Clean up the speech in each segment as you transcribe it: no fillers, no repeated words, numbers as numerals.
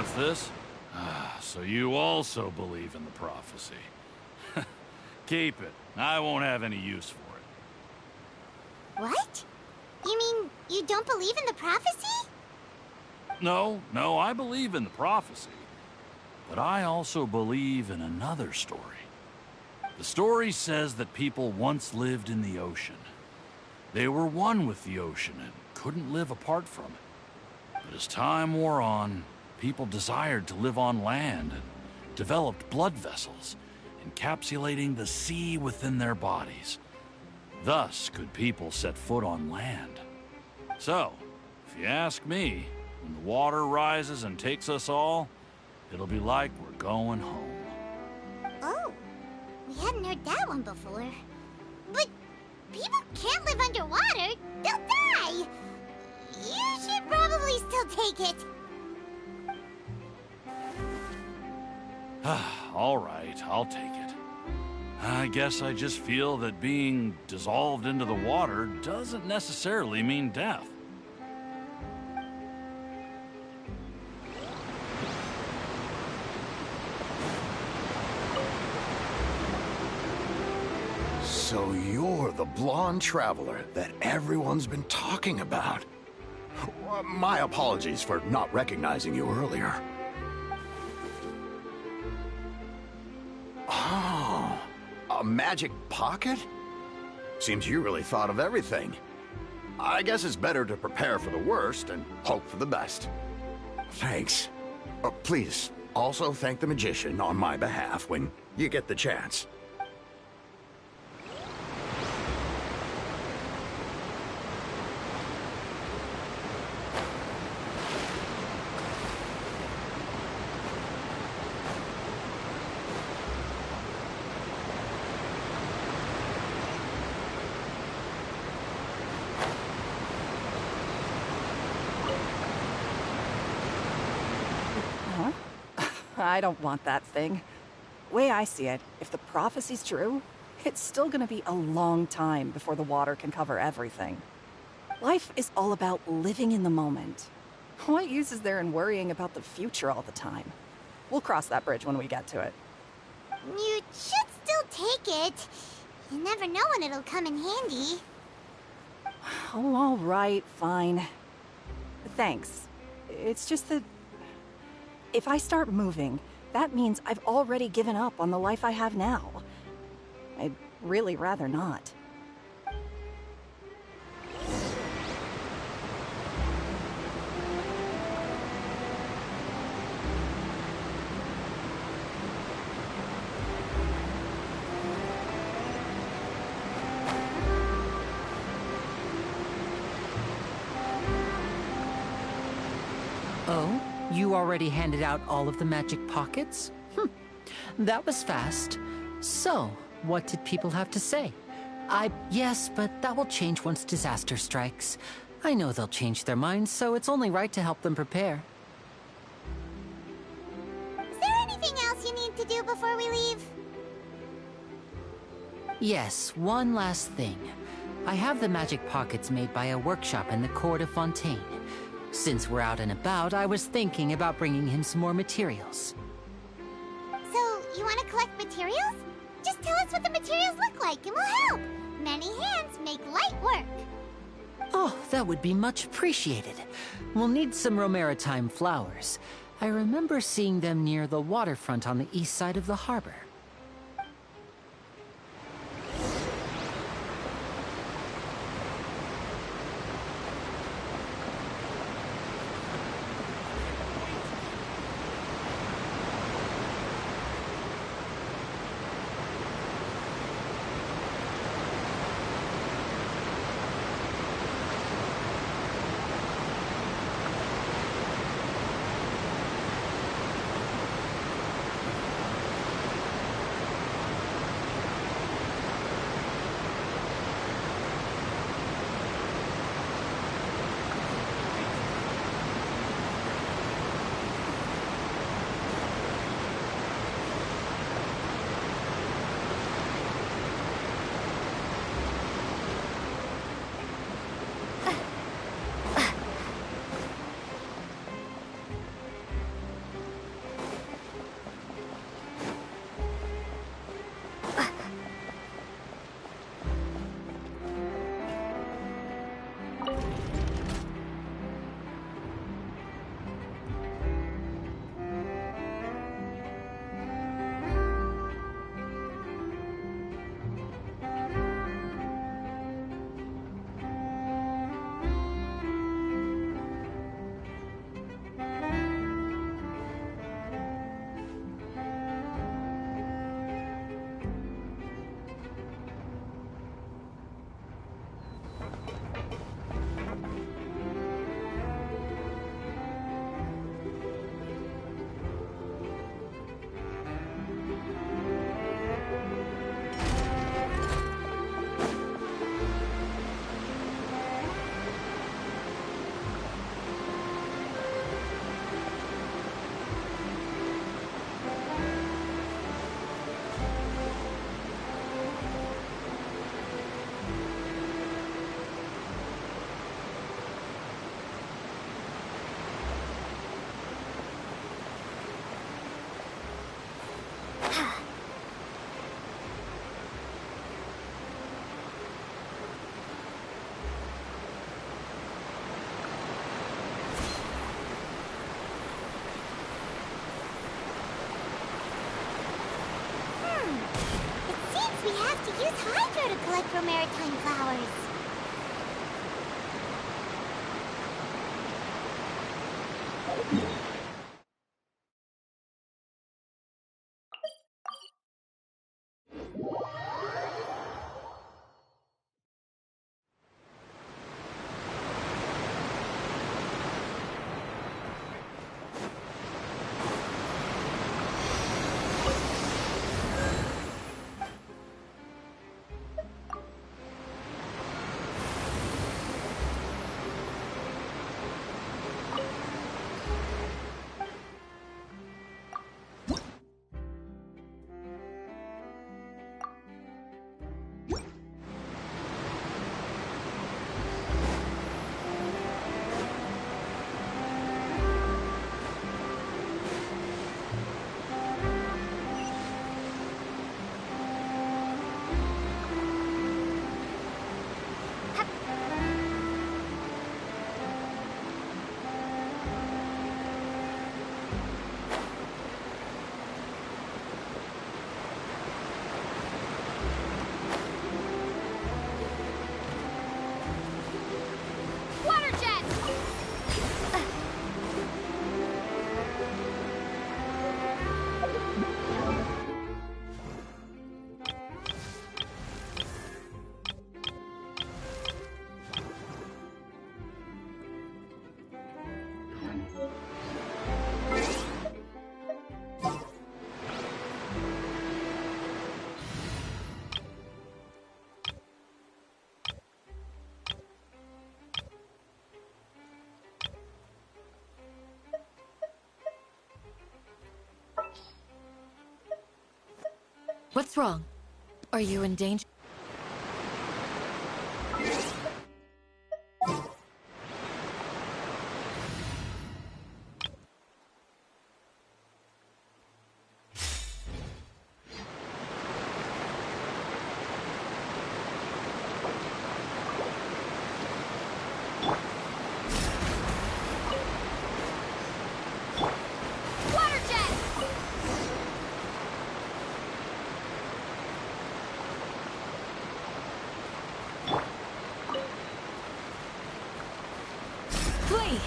What's this? So you also believe in the prophecy. Keep it. I won't have any use for it. What? You mean you don't believe in the prophecy? No, I believe in the prophecy. But I also believe in another story. The story says that people once lived in the ocean. They were one with the ocean and couldn't live apart from it. But as time wore on, people desired to live on land and developed blood vessels, encapsulating the sea within their bodies. Thus could people set foot on land. So, if you ask me, when the water rises and takes us all, it'll be like we're going home. Oh, we hadn't heard that one before. But people can't live underwater. They'll die. You should probably still take it. All right, I'll take it. I guess I just feel that being dissolved into the water doesn't necessarily mean death. So you're the blonde traveler that everyone's been talking about. My apologies for not recognizing you earlier. Oh, a magic pocket? Seems you really thought of everything. I guess it's better to prepare for the worst and hope for the best. Thanks. Please, also thank the magician on my behalf when you get the chance. I don't want that thing. Way I see it, if the prophecy's true, it's still gonna be a long time before the water can cover everything. Life is all about living in the moment. What use is there in worrying about the future all the time? We'll cross that bridge when we get to it. You should still take it. You never know when it'll come in handy. Oh, all right, fine. Thanks. It's just that if I start moving, that means I've already given up on the life I have now. I'd really rather not. Oh? You already handed out all of the magic pockets? That was fast. So, what did people have to say? Yes, but that will change once disaster strikes. I know they'll change their minds, so it's only right to help them prepare. Is there anything else you need to do before we leave? Yes, one last thing. I have the magic pockets made by a workshop in the court of Fontaine. Since we're out and about, I was thinking about bringing him some more materials. So, you want to collect materials? Just tell us what the materials look like and we'll help. Many hands make light work. Oh, that would be much appreciated. We'll need some Romaritime flowers. I remember seeing them near the waterfront on the east side of the harbor. for maritime flowers. Water jet! What's wrong? Are you in danger? Water jet! Flee!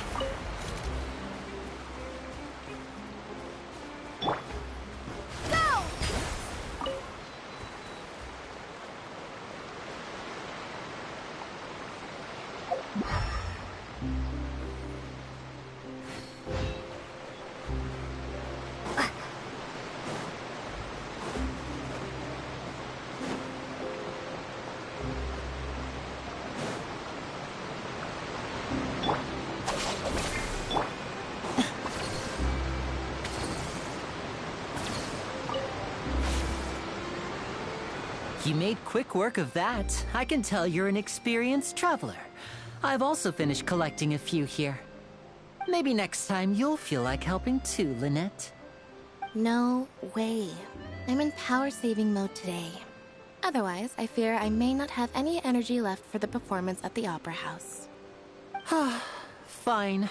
Go! You made quick work of that. I can tell you're an experienced traveler. I've also finished collecting a few here. Maybe next time you'll feel like helping too, Lynette. No way. I'm in power-saving mode today. Otherwise, I fear I may not have any energy left for the performance at the Opera House. Fine.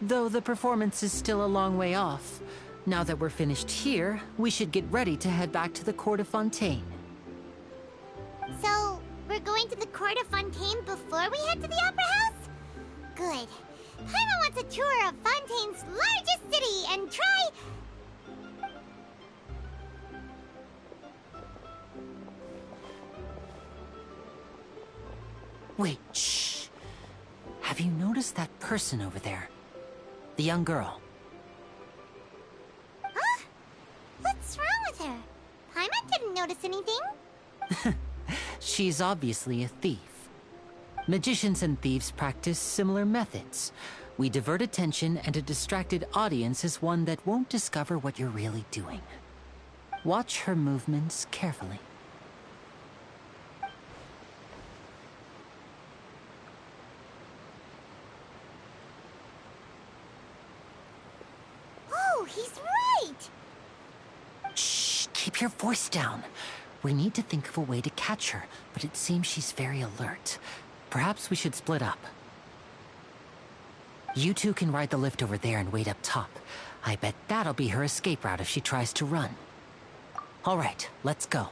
Though the performance is still a long way off. Now that we're finished here, we should get ready to head back to the Court of Fontaine. So, we're going to the Court of Fontaine before we head to the Opera House? Good. Paimon wants a tour of Fontaine's largest city and try... Wait, shh. Have you noticed that person over there? The young girl. Huh? What's wrong with her? Paimon didn't notice anything. She's obviously a thief. Magicians and thieves practice similar methods. We divert attention, and a distracted audience is one that won't discover what you're really doing. Watch her movements carefully. Oh, he's right! Shh, keep your voice down. We need to think of a way to catch her, but it seems she's very alert. Perhaps we should split up. You two can ride the lift over there and wait up top. I bet that'll be her escape route if she tries to run. All right, let's go.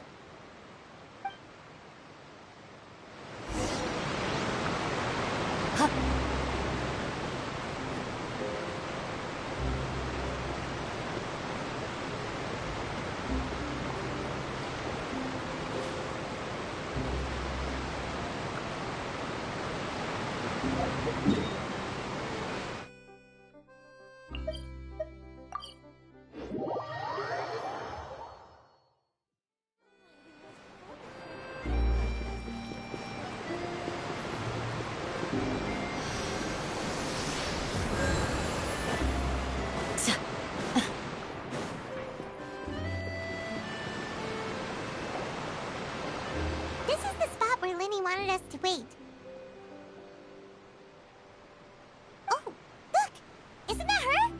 This is the spot where Linny wanted us to wait. Oh, look! Isn't that her?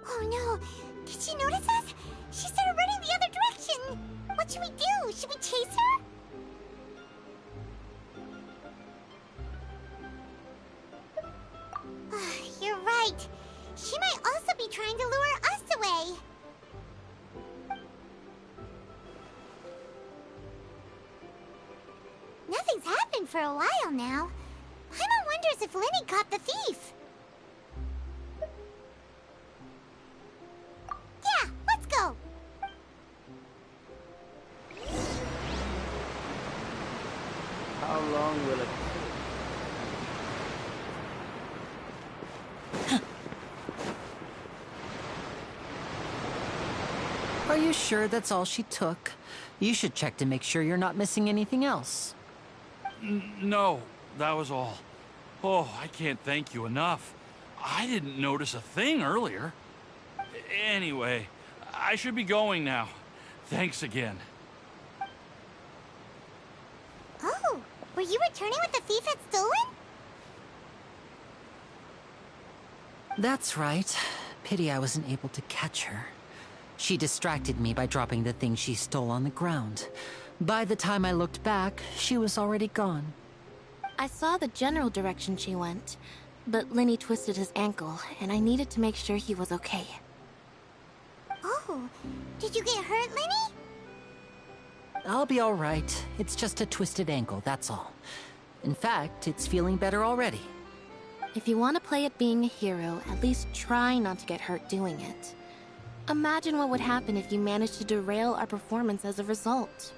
Oh no! Did she notice us? She started running the other direction! What should we do? Should we chase her? You're right. She might also be trying to lure us away. Nothing's happened for a while now. Paimon wonders if Linny caught the thief. Yeah, let's go. How long will it Are you sure that's all she took? You should check to make sure you're not missing anything else. No, that was all. Oh, I can't thank you enough. I didn't notice a thing earlier. Anyway, I should be going now. Thanks again. Oh, were you returning what the thief had stolen? That's right. Pity I wasn't able to catch her. She distracted me by dropping the thing she stole on the ground. By the time I looked back, she was already gone. I saw the general direction she went, but Linny twisted his ankle, and I needed to make sure he was okay. Oh, did you get hurt, Linny? I'll be all right. It's just a twisted ankle, that's all. In fact, it's feeling better already. If you want to play at being a hero, at least try not to get hurt doing it. Imagine what would happen if you managed to derail our performance as a result.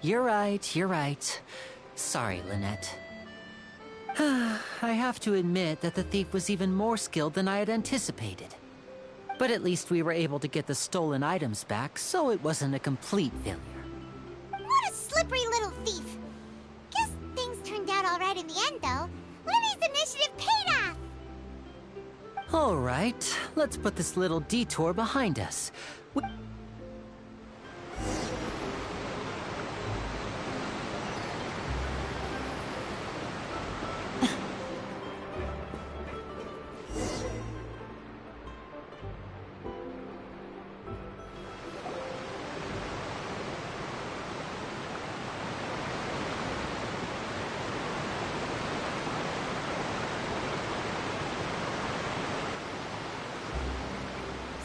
You're right, you're right. Sorry, Lynette. I have to admit that the thief was even more skilled than I had anticipated. But at least we were able to get the stolen items back, so it wasn't a complete failure. What a slippery little thief. Guess things turned out all right in the end, though. Linny's initiative paid off. All right, let's put this little detour behind us.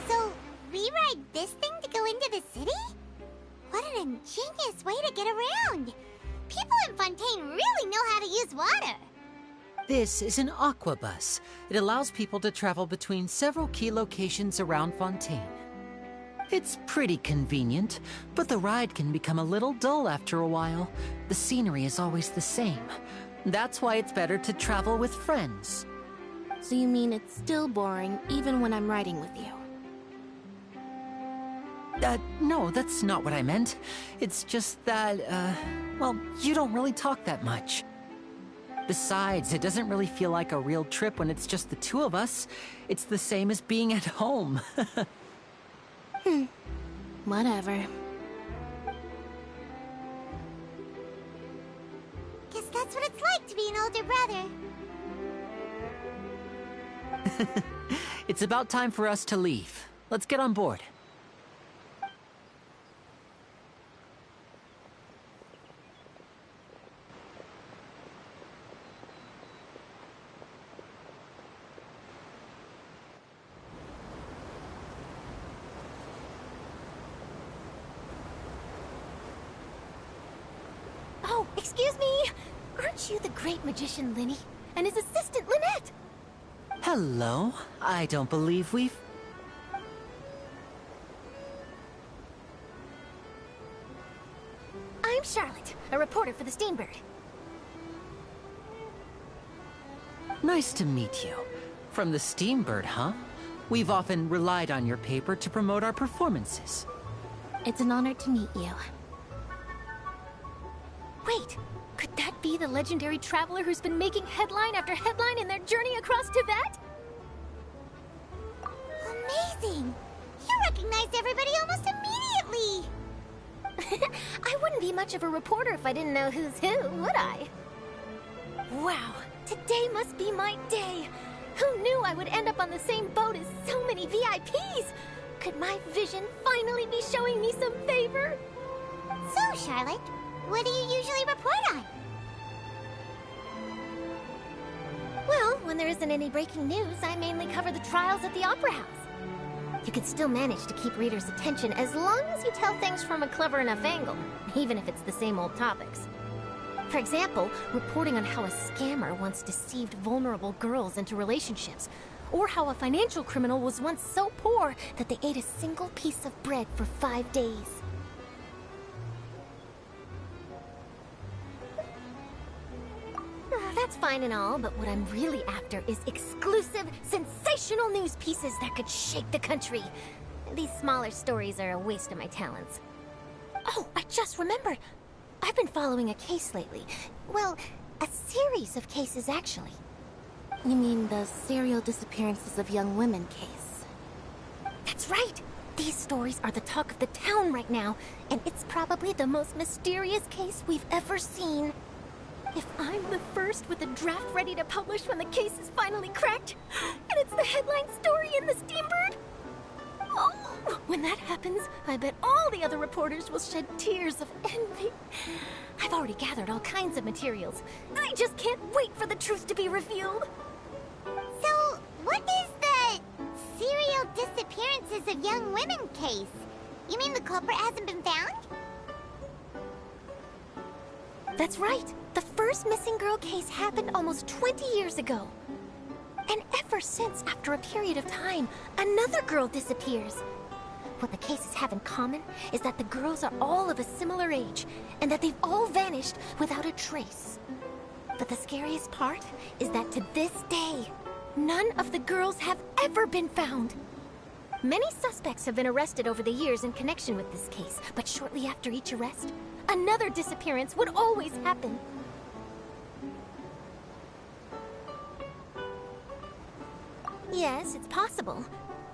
So, rewrite this thing to go into the city? What an ingenious way to get around. People in Fontaine really know how to use water. This is an aquabus. It allows people to travel between several key locations around Fontaine. It's pretty convenient, but the ride can become a little dull after a while. The scenery is always the same. That's why it's better to travel with friends. So you mean it's still boring even when I'm riding with you? No, that's not what I meant. It's just that, well, you don't really talk that much. Besides, it doesn't really feel like a real trip when it's just the two of us. It's the same as being at home. Whatever. Guess that's what it's like to be an older brother. It's about time for us to leave. Let's get on board. Excuse me! Aren't you the great magician Linny and his assistant Lynette? Hello. I don't believe we've... I'm Charlotte, a reporter for the Steambird. Nice to meet you. From the Steambird, huh? We've often relied on your paper to promote our performances. It's an honor to meet you. Wait, could that be the legendary traveler who's been making headline after headline in their journey across Tibet? Amazing! You recognized everybody almost immediately! I wouldn't be much of a reporter if I didn't know who's who, would I? Wow, today must be my day! Who knew I would end up on the same boat as so many VIPs? Could my vision finally be showing me some favor? So, Charlotte, what do you usually report on? Well, when there isn't any breaking news, I mainly cover the trials at the Opera House. You can still manage to keep readers' attention as long as you tell things from a clever enough angle, even if it's the same old topics. For example, reporting on how a scammer once deceived vulnerable girls into relationships, or how a financial criminal was once so poor that they ate a single piece of bread for 5 days. That's fine and all, but what I'm really after is exclusive, sensational news pieces that could shake the country. These smaller stories are a waste of my talents. Oh, I just remembered. I've been following a case lately. Well, a series of cases, actually. You mean the serial disappearances of young women case? That's right! These stories are the talk of the town right now, and it's probably the most mysterious case we've ever seen. If I'm the first with a draft ready to publish when the case is finally cracked, and it's the headline story in the Steambird, oh, when that happens, I bet all the other reporters will shed tears of envy. I've already gathered all kinds of materials. I just can't wait for the truth to be revealed. So, what is the serial disappearances of young women case? You mean the culprit hasn't been found? That's right. The first missing girl case happened almost 20 years ago. And ever since, after a period of time, another girl disappears. What the cases have in common is that the girls are all of a similar age, and that they've all vanished without a trace. But the scariest part is that to this day, none of the girls have ever been found. Many suspects have been arrested over the years in connection with this case, but shortly after each arrest, another disappearance would always happen. Yes, it's possible.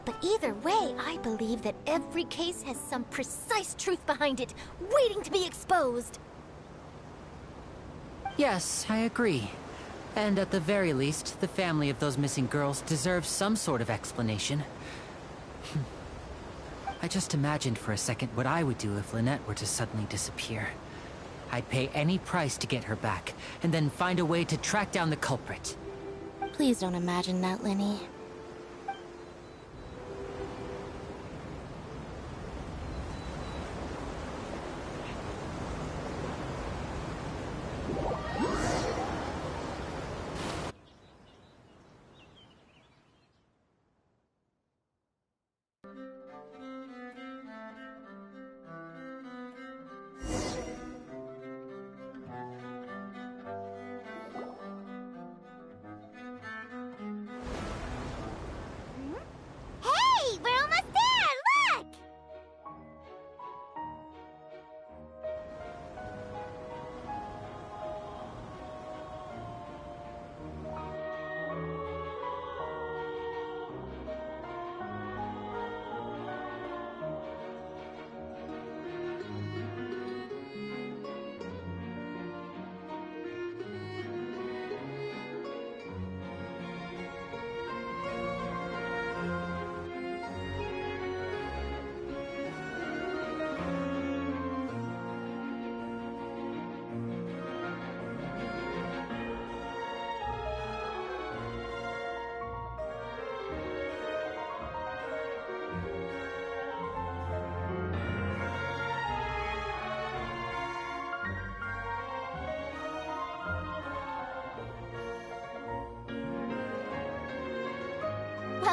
But either way, I believe that every case has some precise truth behind it, waiting to be exposed. Yes, I agree. And at the very least, the family of those missing girls deserves some sort of explanation. I just imagined for a second what I would do if Lynette were to suddenly disappear. I'd pay any price to get her back, and then find a way to track down the culprit. Please don't imagine that, Linny.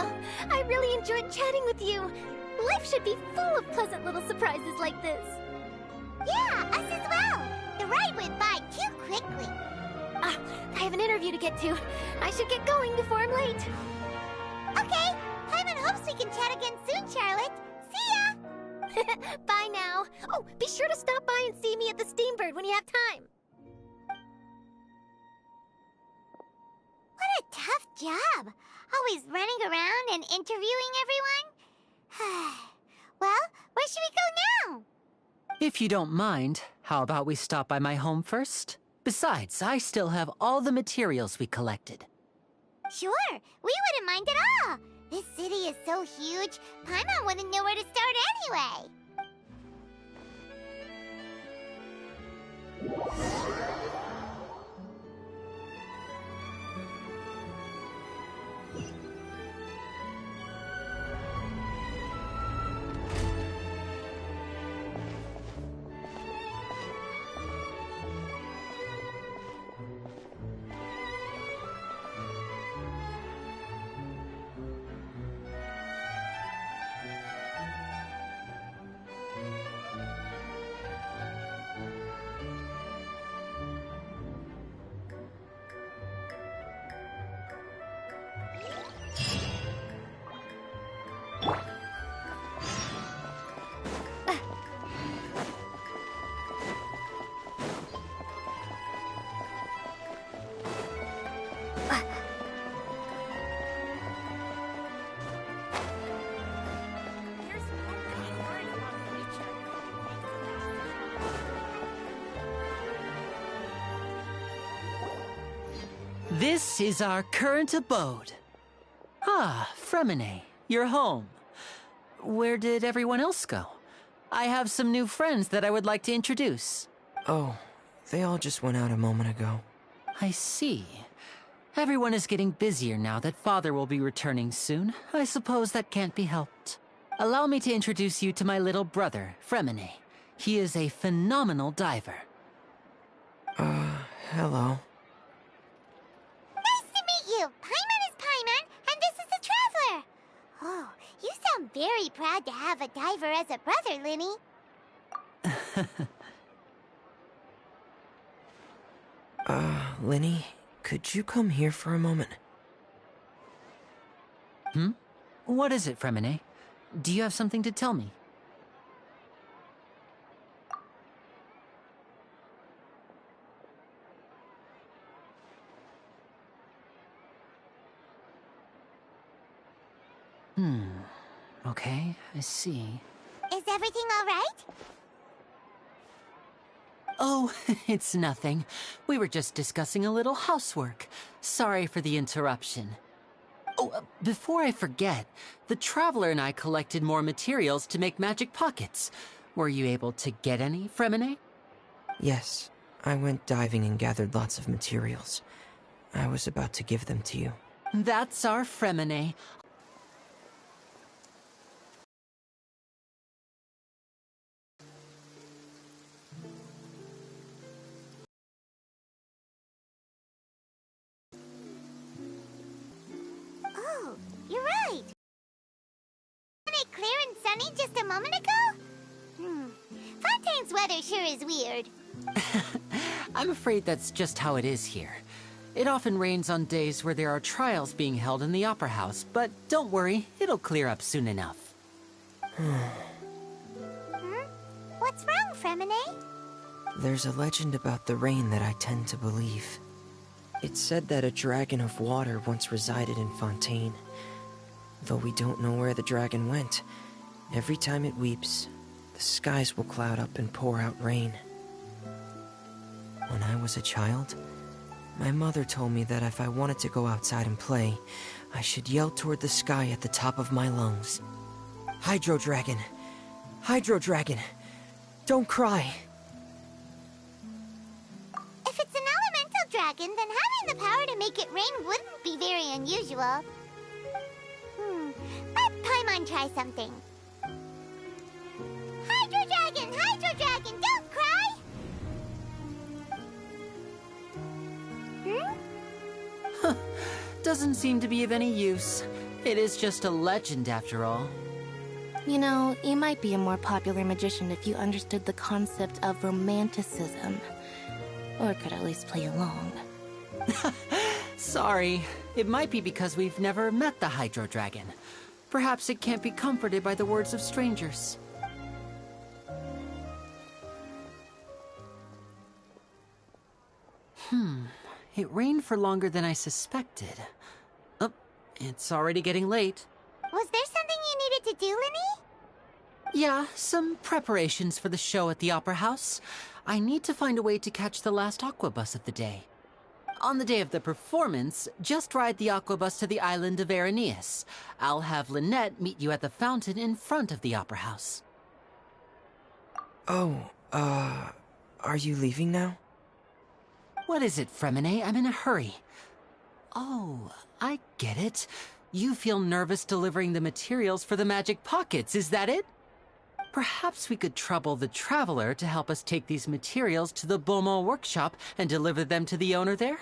Well, I really enjoyed chatting with you. Life should be full of pleasant little surprises like this. Yeah, us as well. The ride went by too quickly. I have an interview to get to. I should get going before I'm late. Okay, Paimon hopes we can chat again soon, Charlotte. See ya! Bye now. Oh, be sure to stop by and see me at the Steambird when you have time. What a tough job. Always running around and interviewing everyone. Well, where should we go now? If you don't mind, how about we stop by my home first? Besides, I still have all the materials we collected. Sure, we wouldn't mind at all. This city is so huge, Paimon wouldn't know where to start anyway. This is our current abode. Ah, Fremine, you're home. Where did everyone else go? I have some new friends that I would like to introduce. Oh, they all just went out a moment ago. I see. Everyone is getting busier now that Father will be returning soon. I suppose that can't be helped. Allow me to introduce you to my little brother, Fremine. He is a phenomenal diver. Hello. Nice to meet you. Paimon is Paimon, and this is the Traveler. Oh, you sound very proud to have a diver as a brother, Linny. Linny, could you come here for a moment? What is it, Fremine? Do you have something to tell me? Okay, I see. Is everything all right? Oh, it's nothing. We were just discussing a little housework. Sorry for the interruption. Oh, before I forget, the Traveler and I collected more materials to make magic pockets. Were you able to get any, Fremine? Yes, I went diving and gathered lots of materials. I was about to give them to you. That's our Fremine. Oh, you're right. Wasn't it clear and sunny just a moment ago? Fontaine's weather sure is weird. I'm afraid that's just how it is here. It often rains on days where there are trials being held in the Opera House, but don't worry, it'll clear up soon enough. What's wrong, Fremine? There's a legend about the rain that I tend to believe. It's said that a dragon of water once resided in Fontaine. Though we don't know where the dragon went, every time it weeps, the skies will cloud up and pour out rain. When I was a child, my mother told me that if I wanted to go outside and play, I should yell toward the sky at the top of my lungs. Hydro Dragon! Hydro Dragon! Don't cry! If it's an elemental dragon, then having the power to make it rain wouldn't be very unusual. Let Paimon try something. Hydro Dragon, don't cry! Doesn't seem to be of any use. It is just a legend after all. You know, you might be a more popular magician if you understood the concept of romanticism. Or could at least play along. Sorry. It might be because we've never met the Hydro Dragon. Perhaps it can't be comforted by the words of strangers. It rained for longer than I suspected. Oh, it's already getting late. Was there something you needed to do, Linny? Yeah, some preparations for the show at the Opera House. I need to find a way to catch the last aqua bus of the day. On the day of the performance, just ride the aqua bus to the island of Araneus. I'll have Lynette meet you at the fountain in front of the Opera House. Oh, are you leaving now? What is it, Fremine? I'm in a hurry. Oh, I get it. You feel nervous delivering the materials for the magic pockets, is that it? Perhaps we could trouble the Traveler to help us take these materials to the Beaumont workshop and deliver them to the owner there?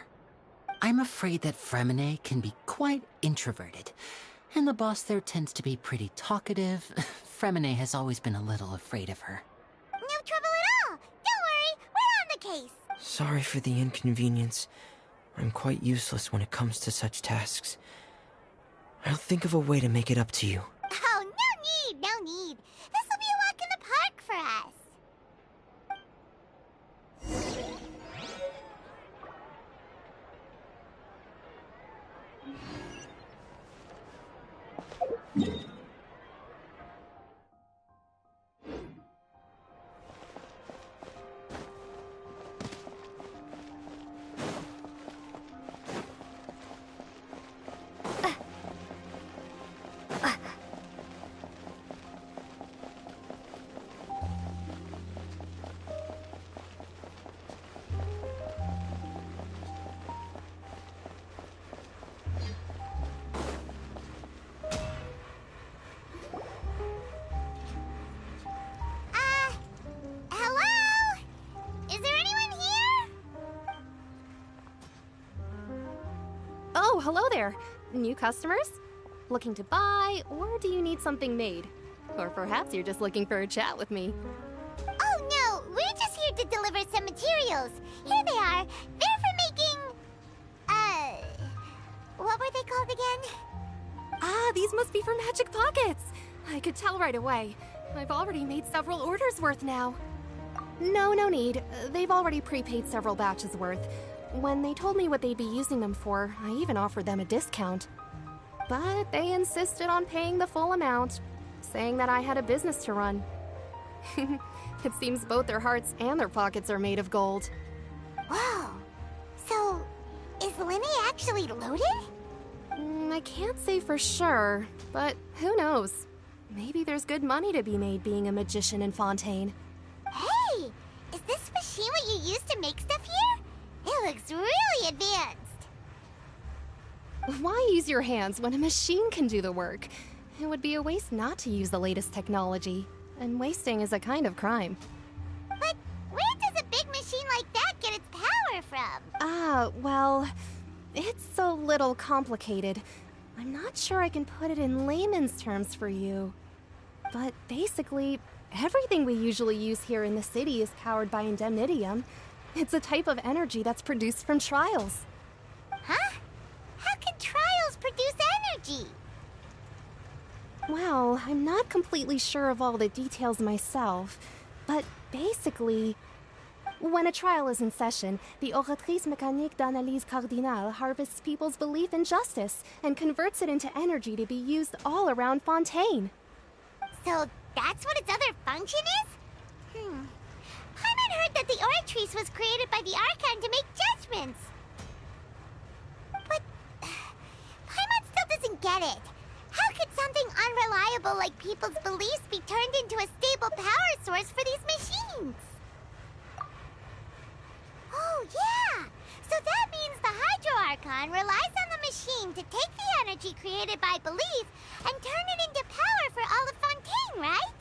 I'm afraid that Fremine can be quite introverted, and the boss there tends to be pretty talkative. Fremine has always been a little afraid of her. No trouble at all. Don't worry, we're on the case. Sorry for the inconvenience. I'm quite useless when it comes to such tasks. I'll think of a way to make it up to you. Oh, no need. This will be a walk in the park for us. Hello? Is there anyone here? Oh, hello there. New customers? Looking to buy, or do you need something made? Or perhaps you're just looking for a chat with me. Oh, no, we're just here to deliver some materials. Here they are. They're for making... what were they called again? Ah, these must be for magic pockets. I could tell right away. I've already made several orders worth now. No need. They've already prepaid several batches worth. When they told me what they'd be using them for, I even offered them a discount. But they insisted on paying the full amount, saying that I had a business to run. It seems both their hearts and their pockets are made of gold. Whoa. So, is Linny actually loaded? I can't say for sure, but who knows? Maybe there's good money to be made being a magician in Fontaine. Hey! Is this machine what you use to make stuff here? It looks really advanced. Why use your hands when a machine can do the work? It would be a waste not to use the latest technology, and wasting is a kind of crime. But where does a big machine like that get its power from? Well, it's a little complicated. I'm not sure I can put it in layman's terms for you. But basically, everything we usually use here in the city is powered by indemnitium. It's a type of energy that's produced from trials. Huh? How can trials produce energy? Well, I'm not completely sure of all the details myself, but basically, when a trial is in session, the Oratrice Mécanique d'Analyse Cardinale harvests people's belief in justice and converts it into energy to be used all around Fontaine. So that's what its other function is? Paimon heard that the Oratrice was created by the Archon to make judgments. But Paimon still doesn't get it. How could something unreliable like people's beliefs be turned into a stable power source for these machines? Oh, yeah! So that means the Hydro Archon relies on the machine to take the energy created by belief and turn it into power for all of Fontaine, right?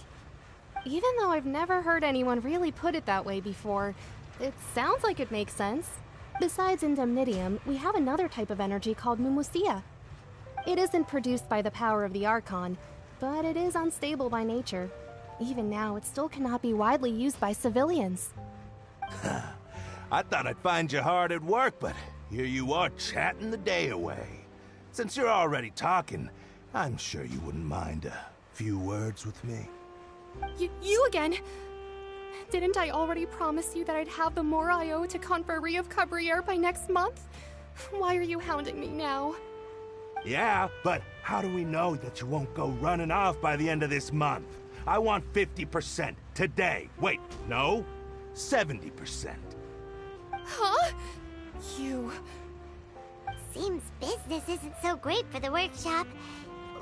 Even though I've never heard anyone really put it that way before, it sounds like it makes sense. Besides indemnitium, we have another type of energy called mumusia. It isn't produced by the power of the Archon, but it is unstable by nature. Even now, it still cannot be widely used by civilians. I thought I'd find you hard at work, but here you are chatting the day away. Since you're already talking, I'm sure you wouldn't mind a few words with me. You again? Didn't I already promise you that I'd have the more I owe to Confrérie of Cabriere by next month? Why are you hounding me now? Yeah, but how do we know that you won't go running off by the end of this month? I want 50% today. Wait, no, 70%. Huh? You... Seems business isn't so great for the workshop.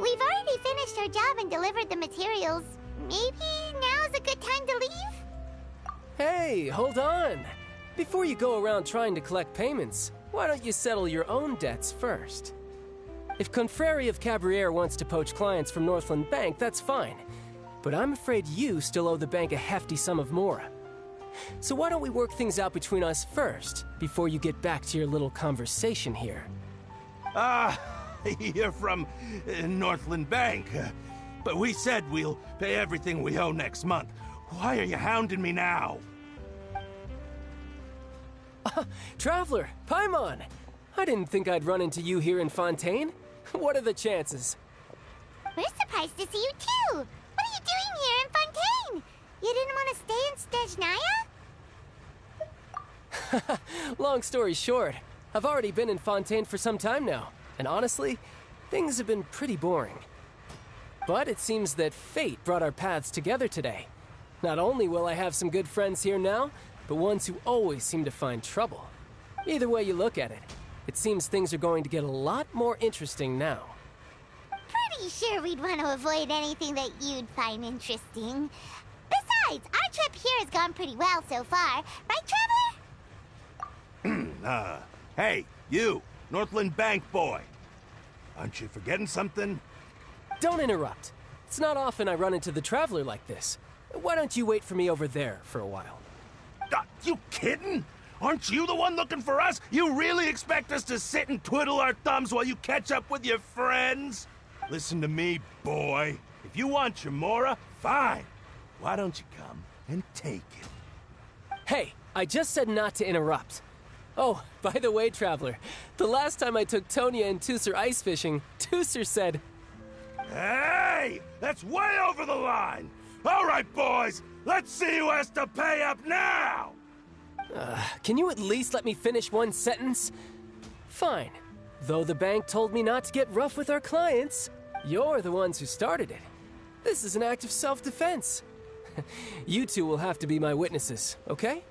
We've already finished our job and delivered the materials. Maybe now's a good time to leave? Hey, hold on. Before you go around trying to collect payments, why don't you settle your own debts first? If Confrérie of Cabriere wants to poach clients from Northland Bank, that's fine. But I'm afraid you still owe the bank a hefty sum of mora. So why don't we work things out between us first, before you get back to your little conversation here? You're from Northland Bank. But we said we'll pay everything we owe next month. Why are you hounding me now? Traveler, Paimon! I didn't think I'd run into you here in Fontaine. What are the chances? We're surprised to see you too! What are you doing here in Fontaine? You didn't want to stay in Snezhnaya? Long story short, I've already been in Fontaine for some time now, and honestly, things have been pretty boring. But it seems that fate brought our paths together today. Not only will I have some good friends here now, but ones who always seem to find trouble. Either way you look at it, it seems things are going to get a lot more interesting now. Pretty sure we'd want to avoid anything that you'd find interesting. Besides, our trip here has gone pretty well so far. Right, Traveler? Hey, you, Northland Bank boy. Aren't you forgetting something? Don't interrupt. It's not often I run into the Traveler like this. Why don't you wait for me over there for a while? You kidding? Aren't you the one looking for us? You really expect us to sit and twiddle our thumbs while you catch up with your friends? Listen to me, boy. If you want your mora, fine. Why don't you come and take it? Hey, I just said not to interrupt. Oh, by the way, Traveler, the last time I took Tonya and Tusser ice fishing, Tusser said... Hey! That's way over the line! All right, boys, let's see who has to pay up now! Can you at least let me finish one sentence? Fine. Though the bank told me not to get rough with our clients, you're the ones who started it. This is an act of self-defense. You two will have to be my witnesses, okay?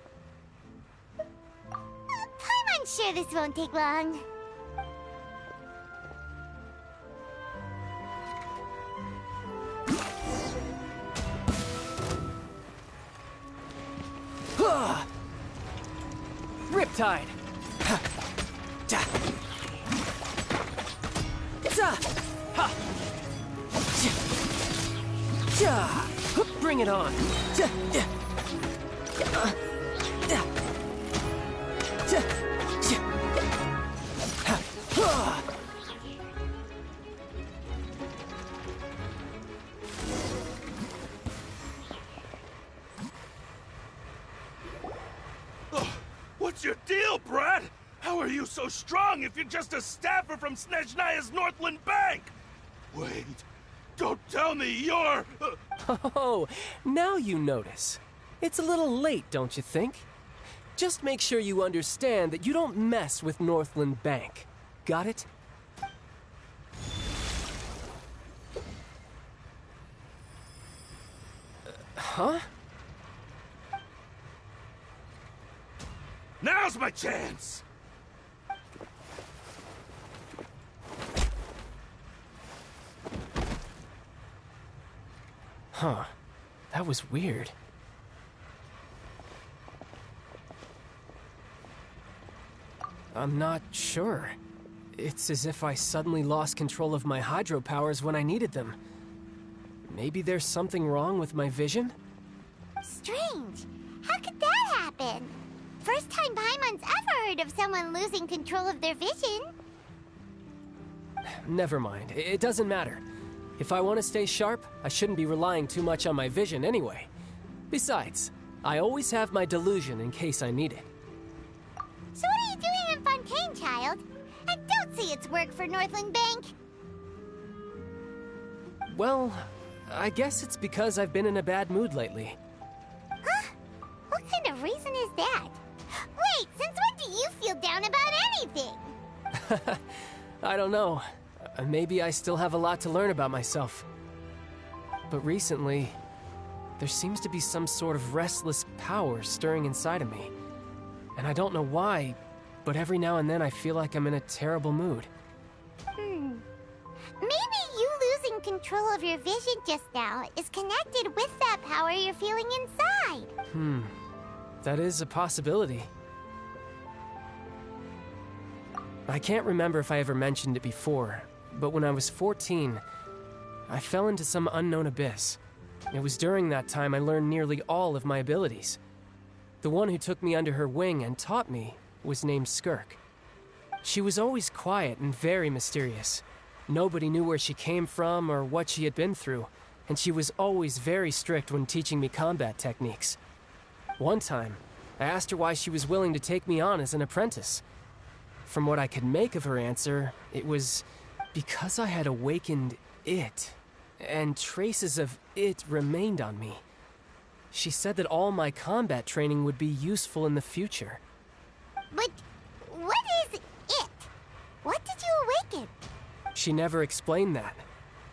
I'm sure this won't take long. Riptide! Bring it on! What's your deal, Brad? How are you so strong if you're just a staffer from Snezhnaya's Northland Bank? Wait, don't tell me you're... Oh, now you notice. It's a little late, don't you think? Just make sure you understand that you don't mess with Northland Bank. Got it? Huh? Now's my chance! Huh. That was weird. I'm not sure. It's as if I suddenly lost control of my hydro powers when I needed them. Maybe there's something wrong with my vision? Strange. How could that happen? First time Paimon's ever heard of someone losing control of their vision. never mind. It doesn't matter. If I want to stay sharp, I shouldn't be relying too much on my vision anyway. Besides, I always have my delusion in case I need it. So what are you doing in Fontaine, child? And don't say it's work for Northland Bank. Well, I guess it's because I've been in a bad mood lately. Huh? What kind of reason is that? Wait, since when do you feel down about anything? I don't know. Maybe I still have a lot to learn about myself. But recently, there seems to be some sort of restless power stirring inside of me. And I don't know why, but every now and then I feel like I'm in a terrible mood. Maybe you losing control of your vision just now is connected with that power you're feeling inside. That is a possibility. I can't remember if I ever mentioned it before, but when I was 14, I fell into some unknown abyss. It was during that time I learned nearly all of my abilities. The one who took me under her wing and taught me was named Skirk. She was always quiet and very mysterious. Nobody knew where she came from or what she had been through, and she was always very strict when teaching me combat techniques. One time, I asked her why she was willing to take me on as an apprentice. From what I could make of her answer, it was because I had awakened it, and traces of it remained on me. She said that all my combat training would be useful in the future. But what is it? What did you awaken? She never explained that,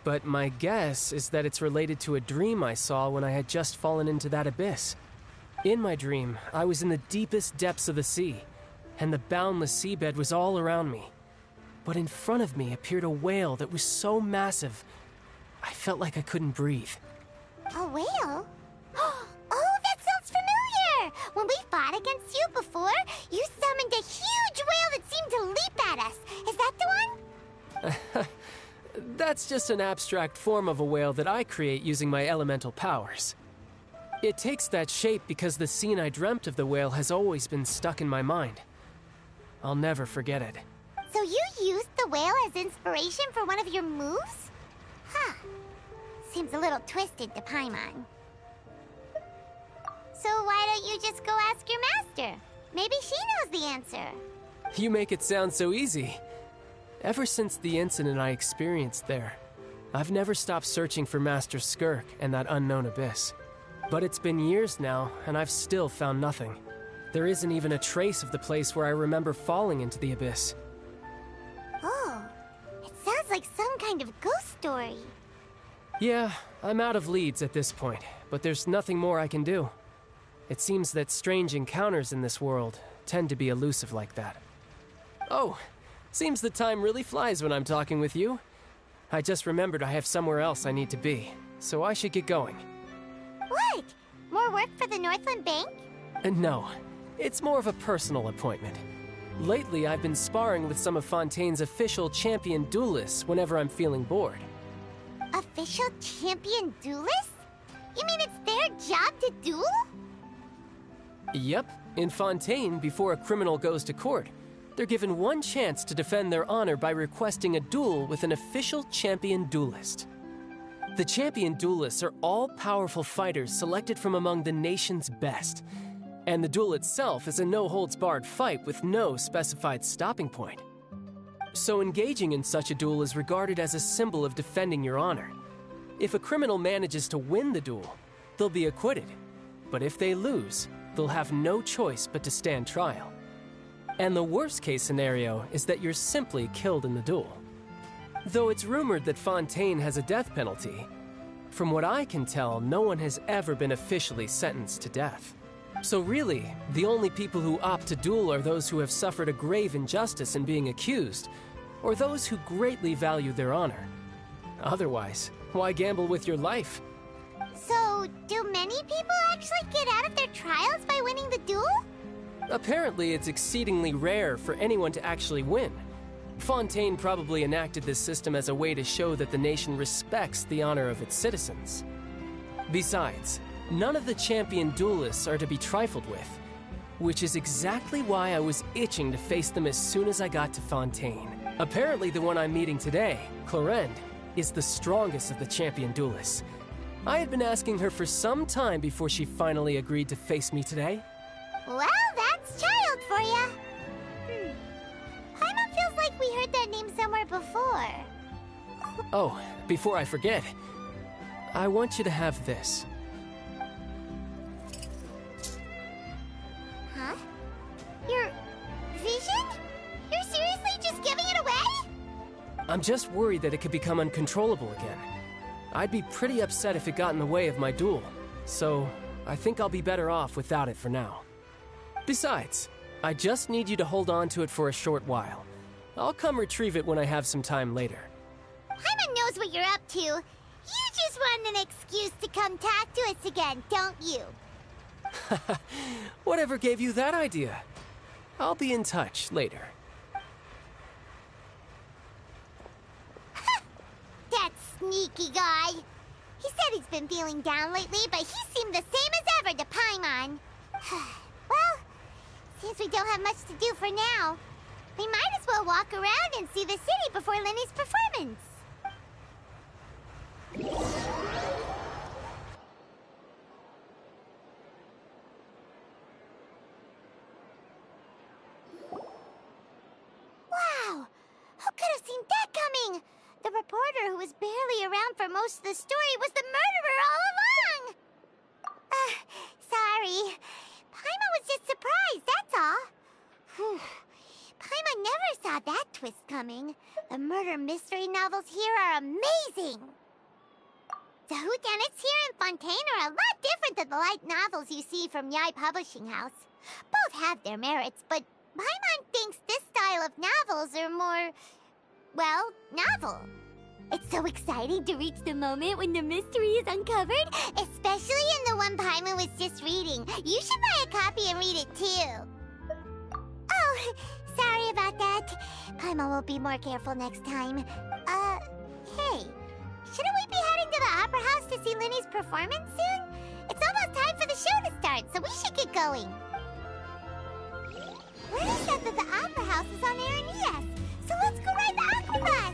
but my guess is that it's related to a dream I saw when I had just fallen into that abyss. In my dream, I was in the deepest depths of the sea, and the boundless seabed was all around me. But in front of me appeared a whale that was so massive, I felt like I couldn't breathe. A whale? Oh, that sounds familiar! When we fought against you before, you summoned a huge whale that seemed to leap at us. Is that the one? That's just an abstract form of a whale that I create using my elemental powers. It takes that shape because the scene I dreamt of the whale has always been stuck in my mind. I'll never forget it. So you used the whale as inspiration for one of your moves? Huh. Seems a little twisted to Paimon. So why don't you just go ask your master? Maybe she knows the answer. You make it sound so easy. Ever since the incident I experienced there, I've never stopped searching for Master Skirk and that unknown abyss. But it's been years now, and I've still found nothing. There isn't even a trace of the place where I remember falling into the abyss. Oh, it sounds like some kind of ghost story. Yeah, I'm out of leads at this point, but there's nothing more I can do. It seems that strange encounters in this world tend to be elusive like that. Oh, seems the time really flies when I'm talking with you. I just remembered I have somewhere else I need to be, so I should get going. What? More work for the Northland Bank? No, it's more of a personal appointment. Lately, I've been sparring with some of Fontaine's official champion duelists whenever I'm feeling bored. Official champion duelists? You mean it's their job to duel? Yep, in Fontaine, before a criminal goes to court, they're given one chance to defend their honor by requesting a duel with an official champion duelist. The champion duelists are all-powerful fighters selected from among the nation's best, and the duel itself is a no-holds-barred fight with no specified stopping point. So engaging in such a duel is regarded as a symbol of defending your honor. If a criminal manages to win the duel, they'll be acquitted, but if they lose, they'll have no choice but to stand trial. And the worst-case scenario is that you're simply killed in the duel. Though it's rumored that Fontaine has a death penalty, from what I can tell, no one has ever been officially sentenced to death. So really, the only people who opt to duel are those who have suffered a grave injustice in being accused, or those who greatly value their honor. Otherwise, why gamble with your life? So, do many people actually get out of their trials by winning the duel? Apparently, it's exceedingly rare for anyone to actually win. Fontaine probably enacted this system as a way to show that the nation respects the honor of its citizens. Besides, none of the champion duelists are to be trifled with, which is exactly why I was itching to face them as soon as I got to Fontaine. Apparently the one I'm meeting today, Clorend, is the strongest of the champion duelists. I had been asking her for some time before she finally agreed to face me today. Well, that's child for ya. Paimon feels like we heard that name somewhere before. Oh, before I forget, I want you to have this. Huh? Your vision? You're seriously just giving it away? I'm just worried that it could become uncontrollable again. I'd be pretty upset if it got in the way of my duel, so I think I'll be better off without it for now. Besides, I just need you to hold on to it for a short while. I'll come retrieve it when I have some time later. Paimon knows what you're up to. You just want an excuse to come talk to us again, don't you? Whatever gave you that idea? I'll be in touch later. That sneaky guy. He said he's been feeling down lately, but he seemed the same as ever to Paimon. Well, since we don't have much to do for now, we might as well walk around and see the city before Lenny's performance. Wow! Who could have seen that coming? The reporter who was barely around for most of the story was the murderer all along! Sorry. Paimon was just surprised, that's all. Whew. Paimon never saw that twist coming. The murder mystery novels here are amazing! The whodunits here in Fontaine are a lot different than the light novels you see from Yai Publishing House. Both have their merits, but Paimon thinks this style of novels are more, well, novel. It's so exciting to reach the moment when the mystery is uncovered, especially in the one Paimon was just reading. You should buy a copy and read it too. Oh, sorry about that. Paimon will be more careful next time. Hey, shouldn't we be heading to the Opera House to see Linny's performance soon? It's almost time for the show to start, so we should get going. Lenny said that the Opera House is on Areneas, so let's go ride the Aqua Bus!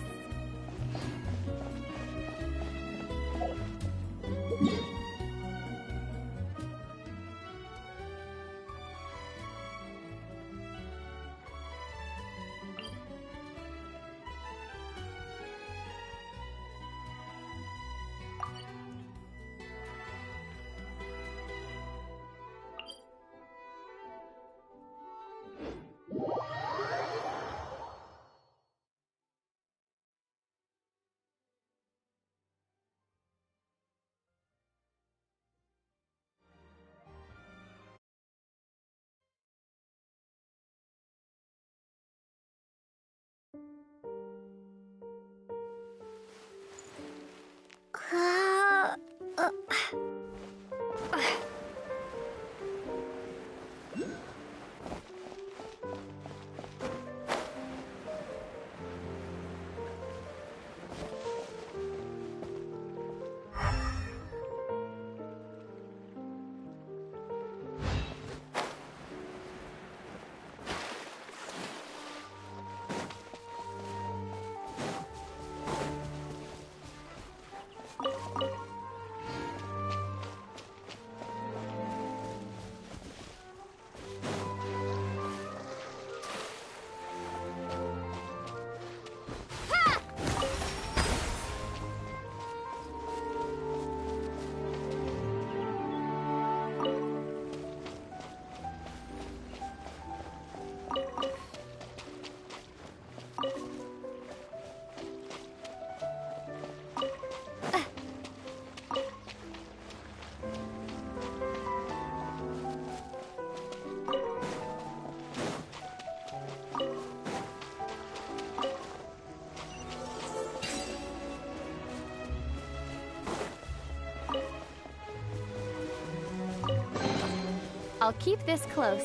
I'll keep this close.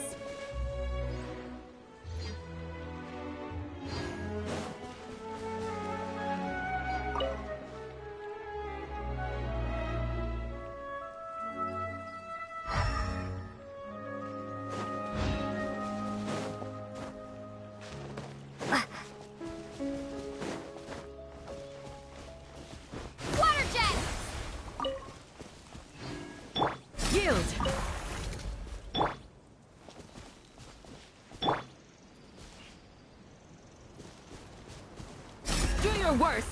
Yield! Do your worst!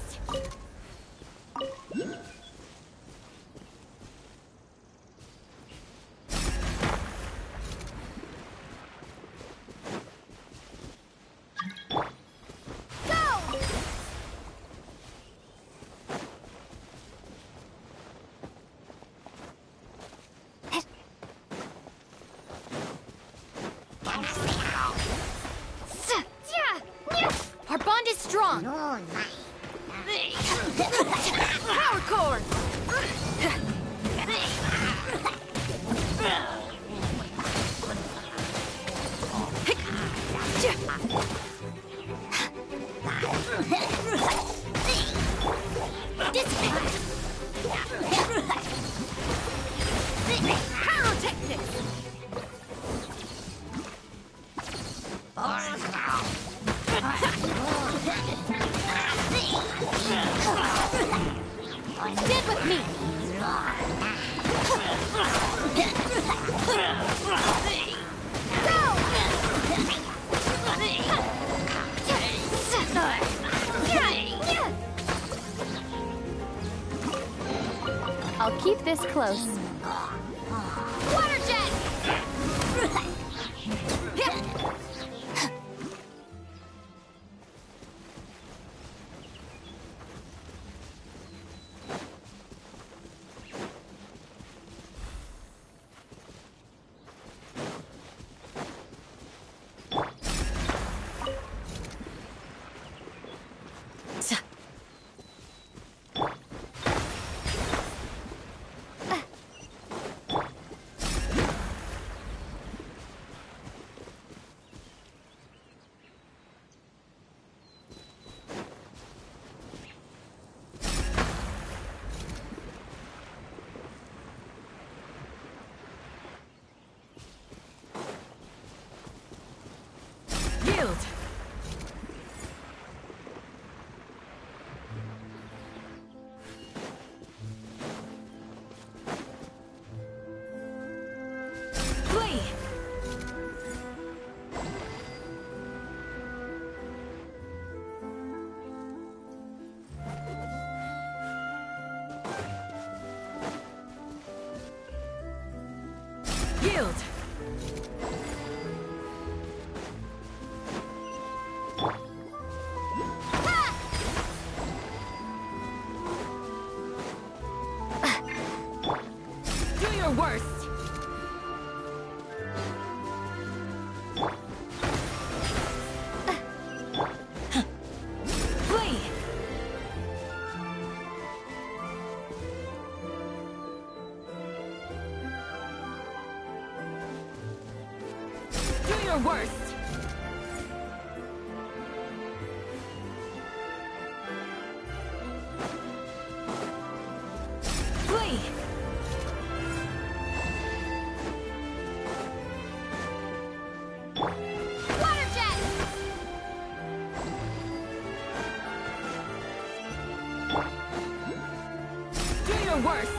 Our bond is strong. Power core. Pyrotechnics. Stand with me. I'll keep this close. Water jet! Yield! Flee! Yield! Do your worst! Flee! Do your worst! Flee! Water jet! Do your worst!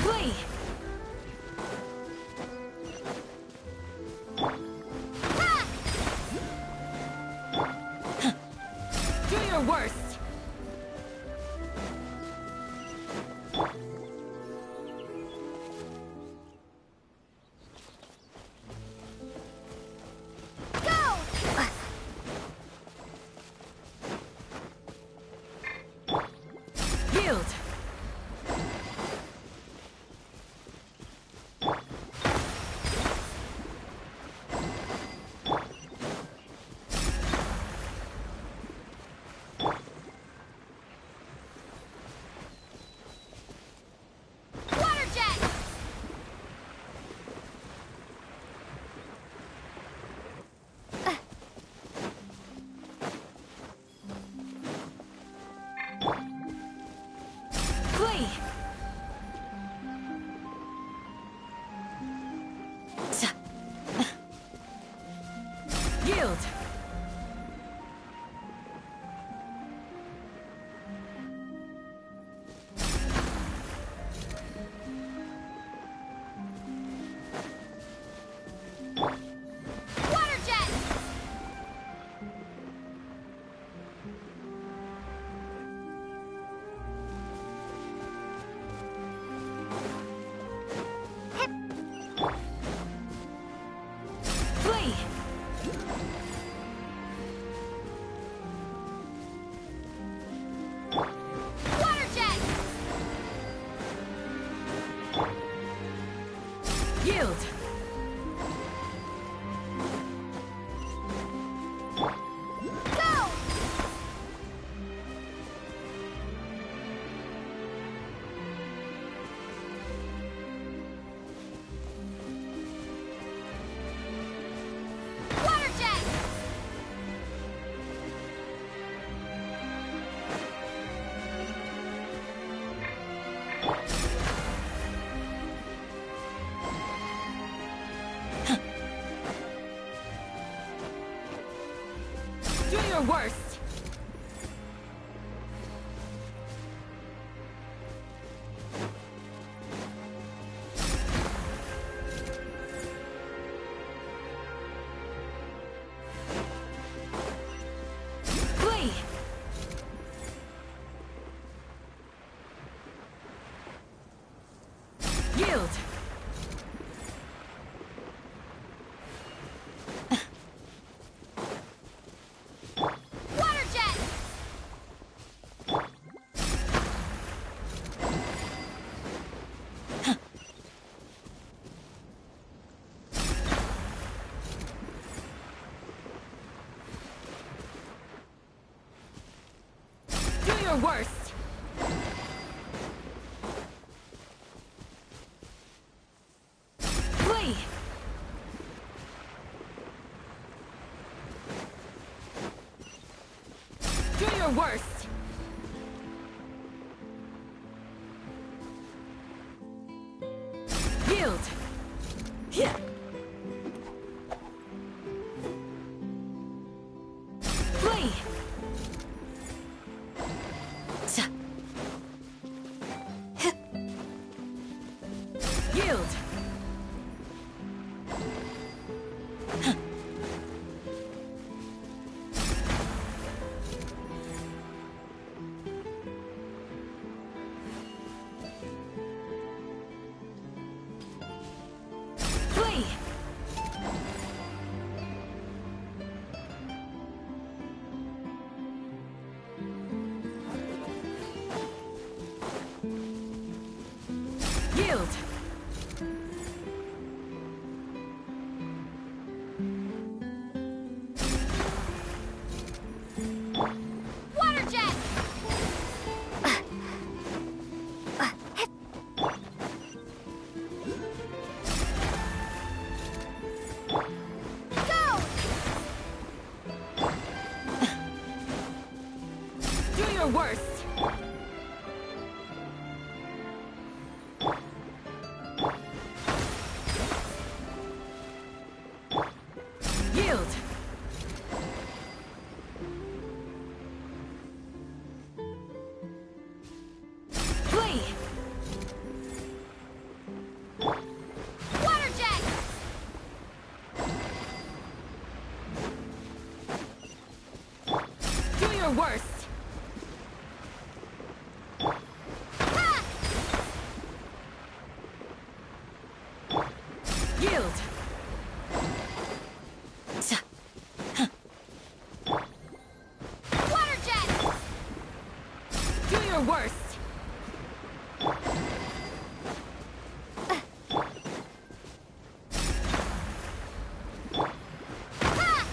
Flee! Do your worst! Yield! Water jet! Yield! Go! Water jet! Do your worst! Flee! Yield! Water jet! Do your worst! Flee! Do your worst! Yield! Yeah. Flee! Sa- Hip. Yield! Huh. Flee! Yield! Water jet! Go! Do your worst! Yield! Flee! Water jet! Do your worst! Ha! Yield! Sa- huh. Water jet! Do your worst! Ha!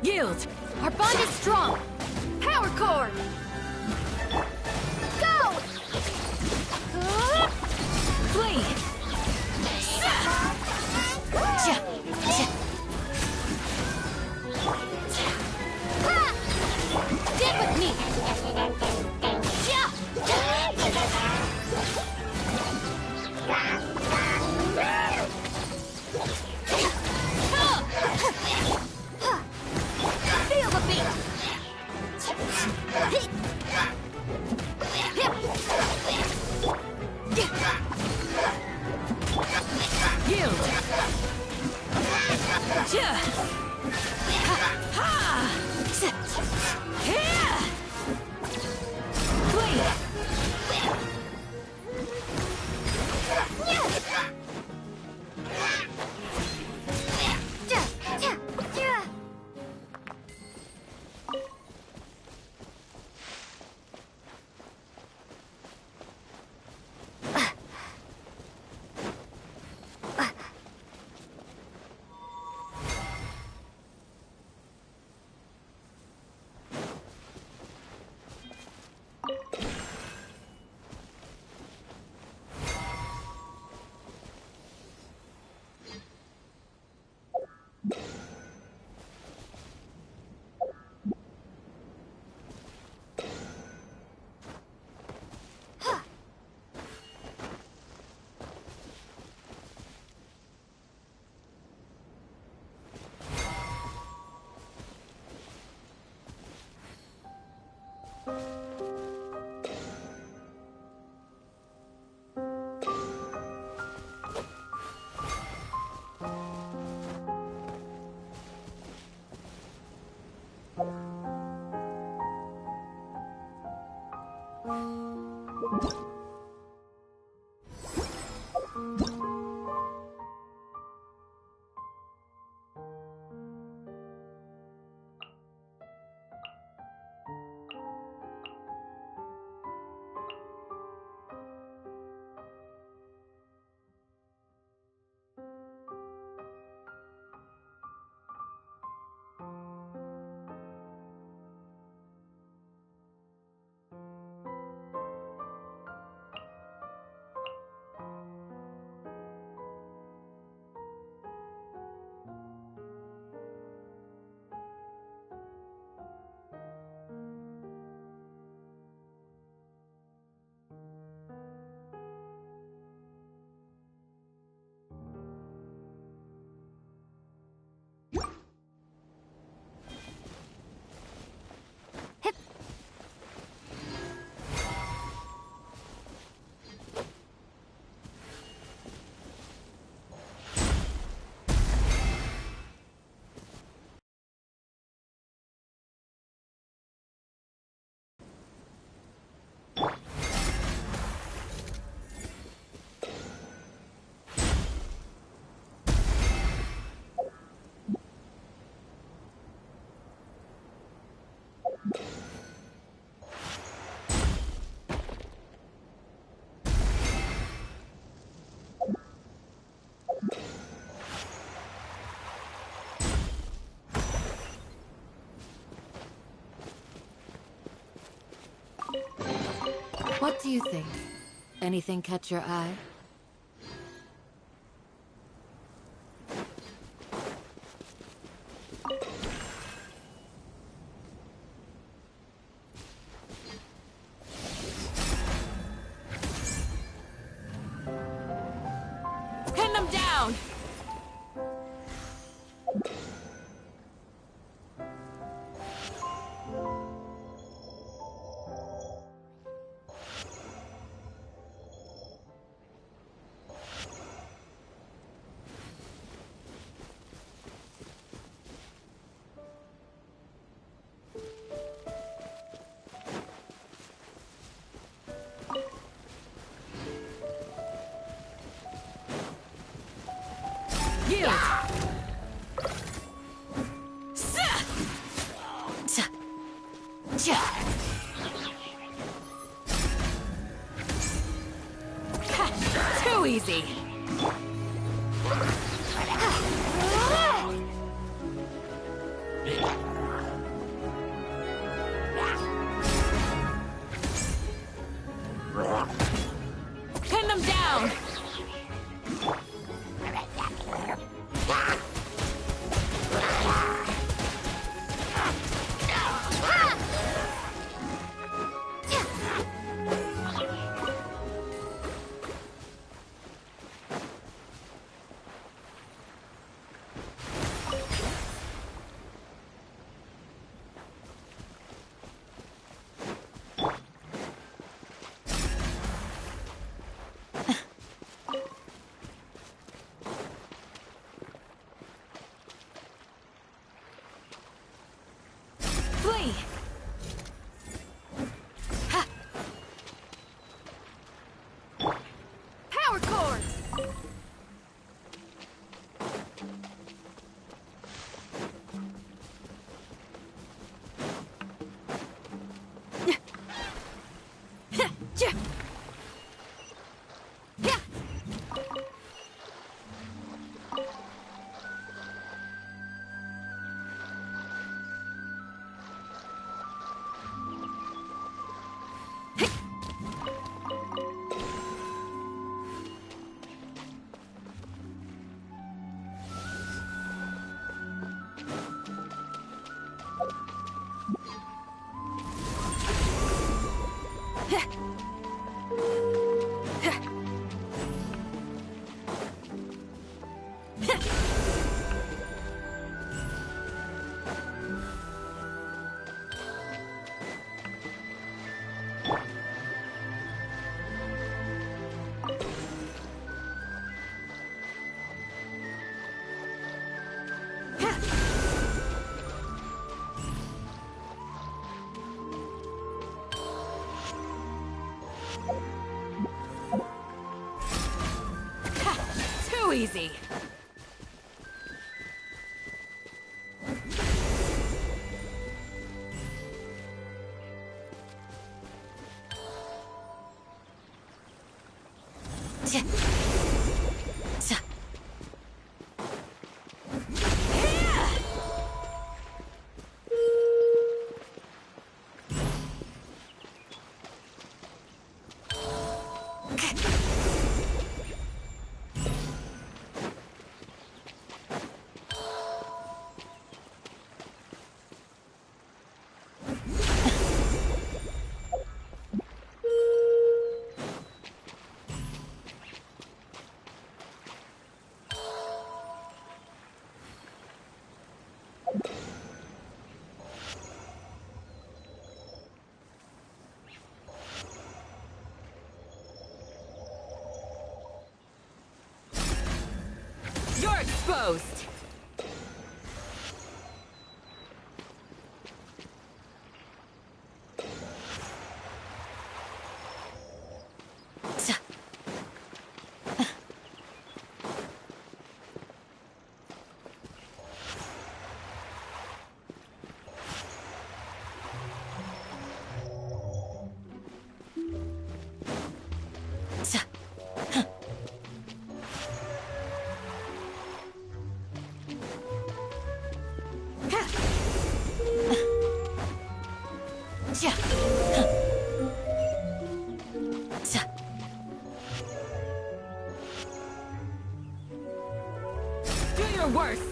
Yield! Our bond is strong! Power core! Go! Flee! Stand with me! Feel the beat! Yield! Flee! What do you think? Anything catch your eye? Pin them down! Yield! Too easy! easy. You're exposed! Do your worst!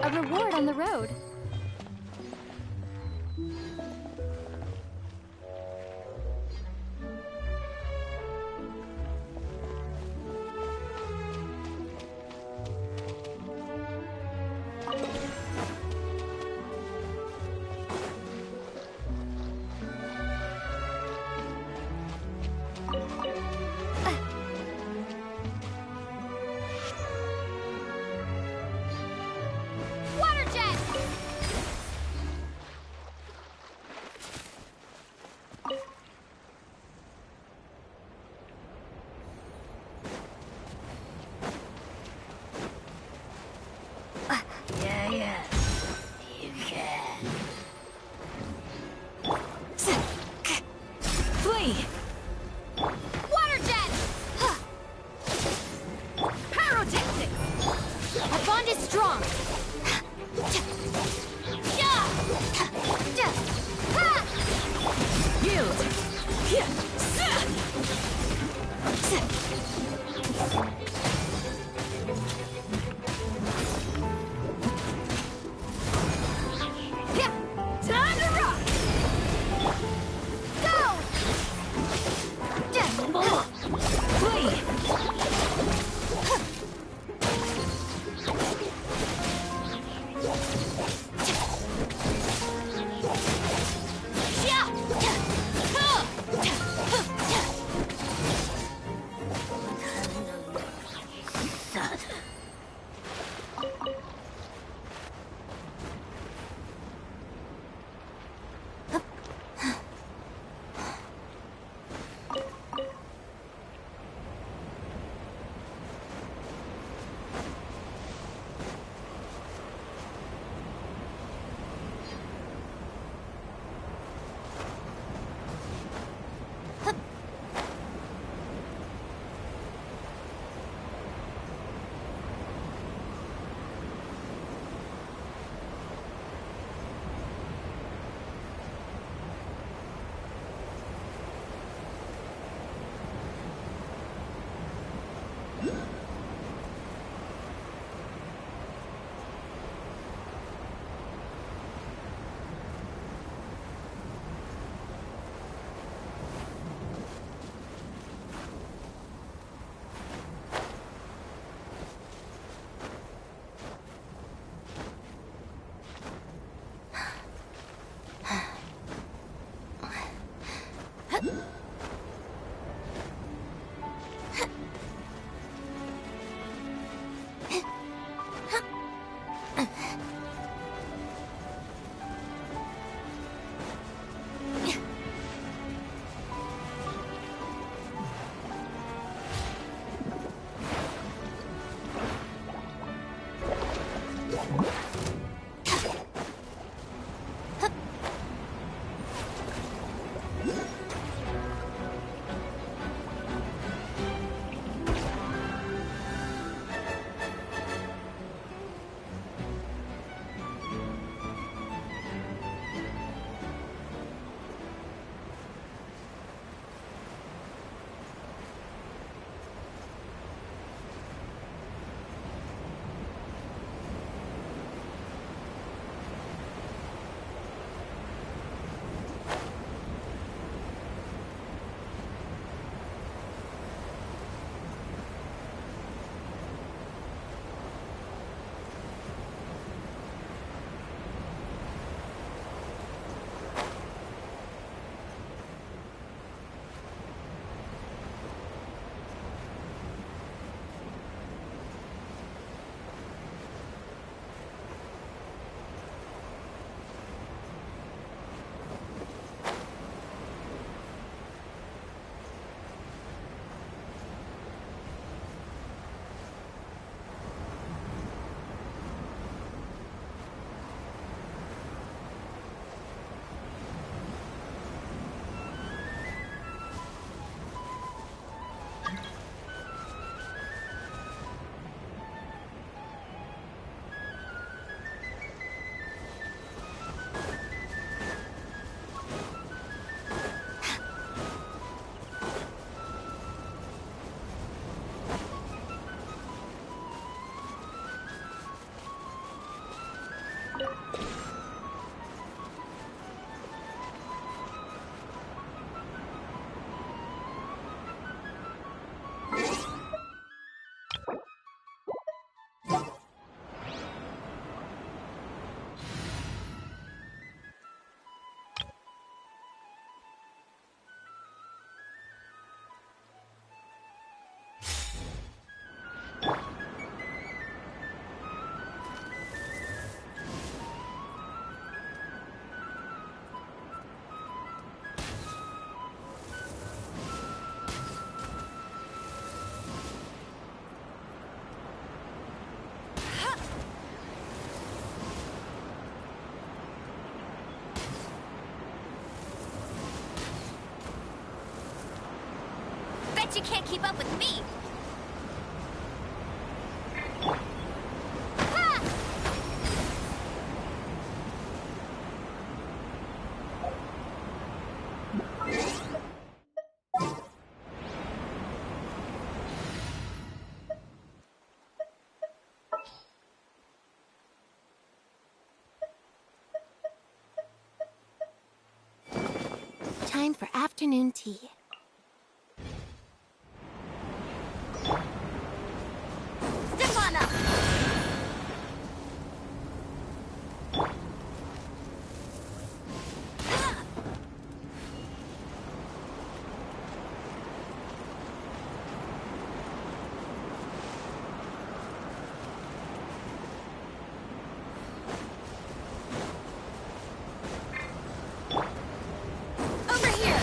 A reward on the road. Water jet! Yeah, you can. Flee! Water jet! Pyrotechnics! Our bond is strong. Yield! Time to rock! Go! Flee! Bet you can't keep up with me! Ha! Time for afternoon tea. Step on up! Over here!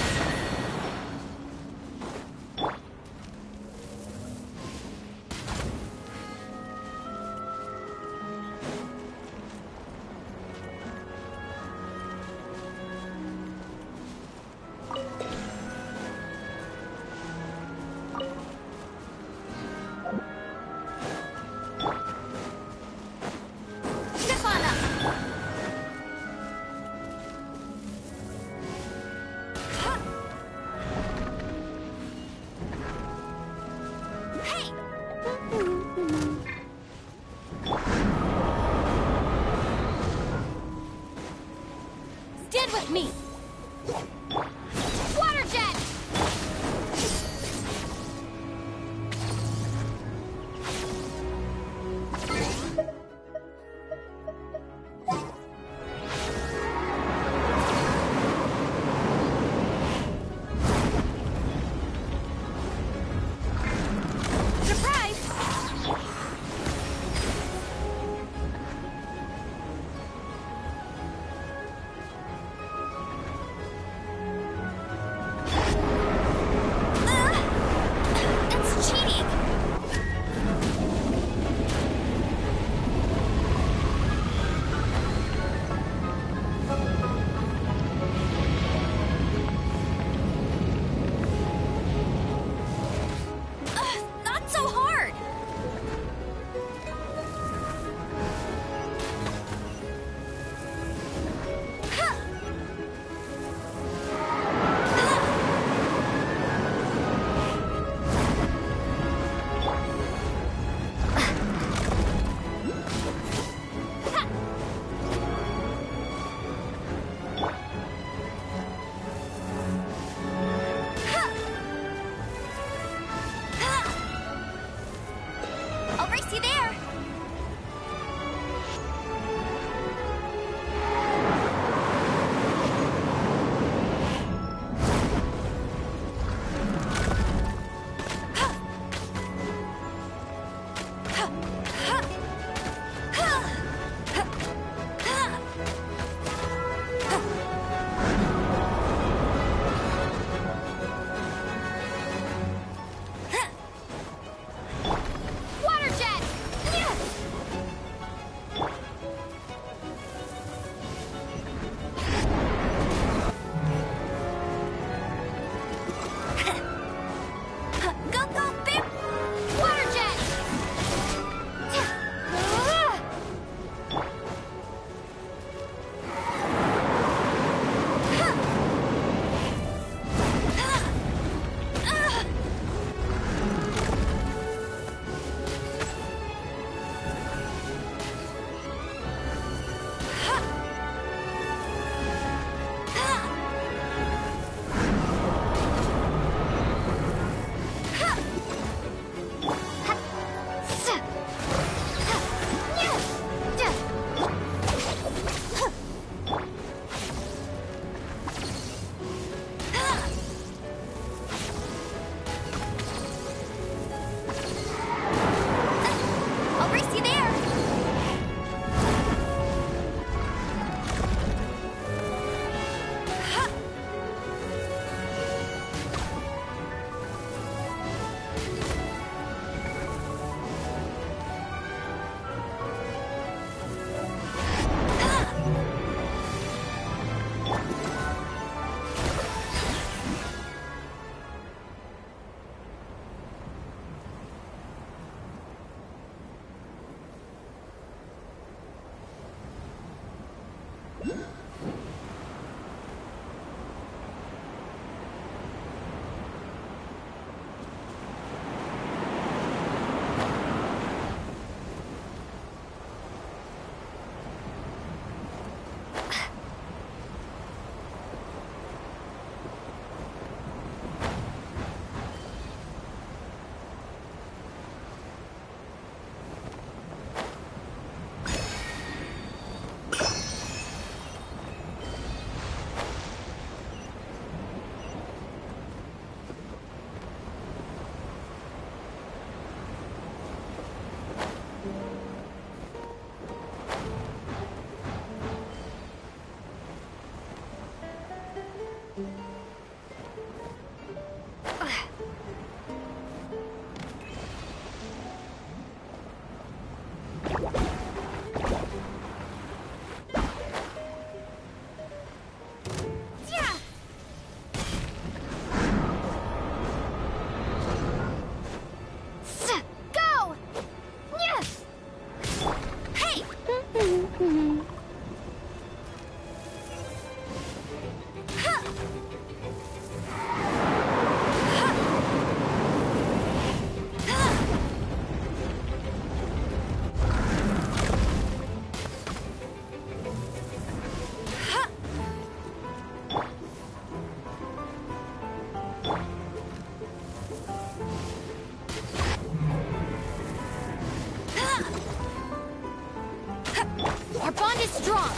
strong!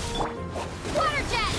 Water jet!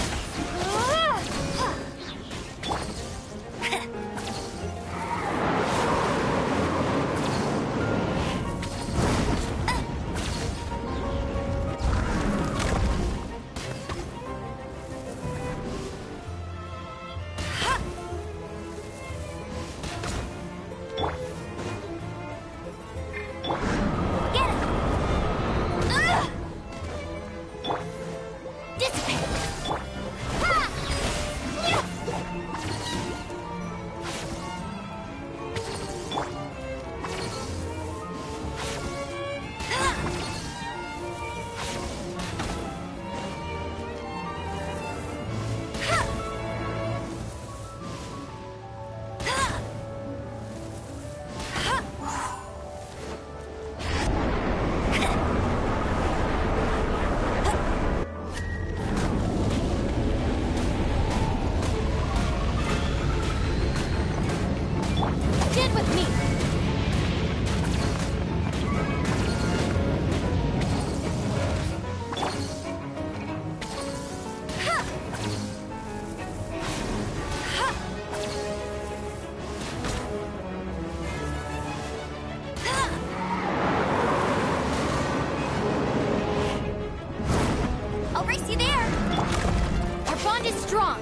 strong.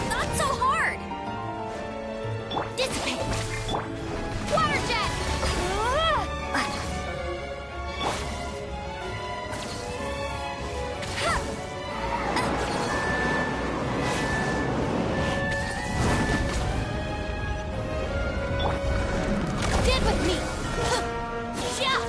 Not so hard. Dissipate. Water jet. Get with me. Yeah.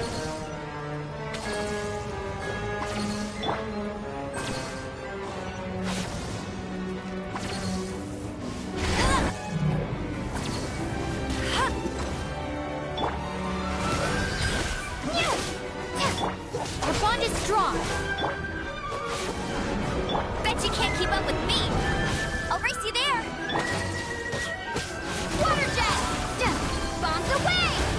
Our bond is strong. Bet you can't keep up with me. I'll race you there. Water jet! Bombs away!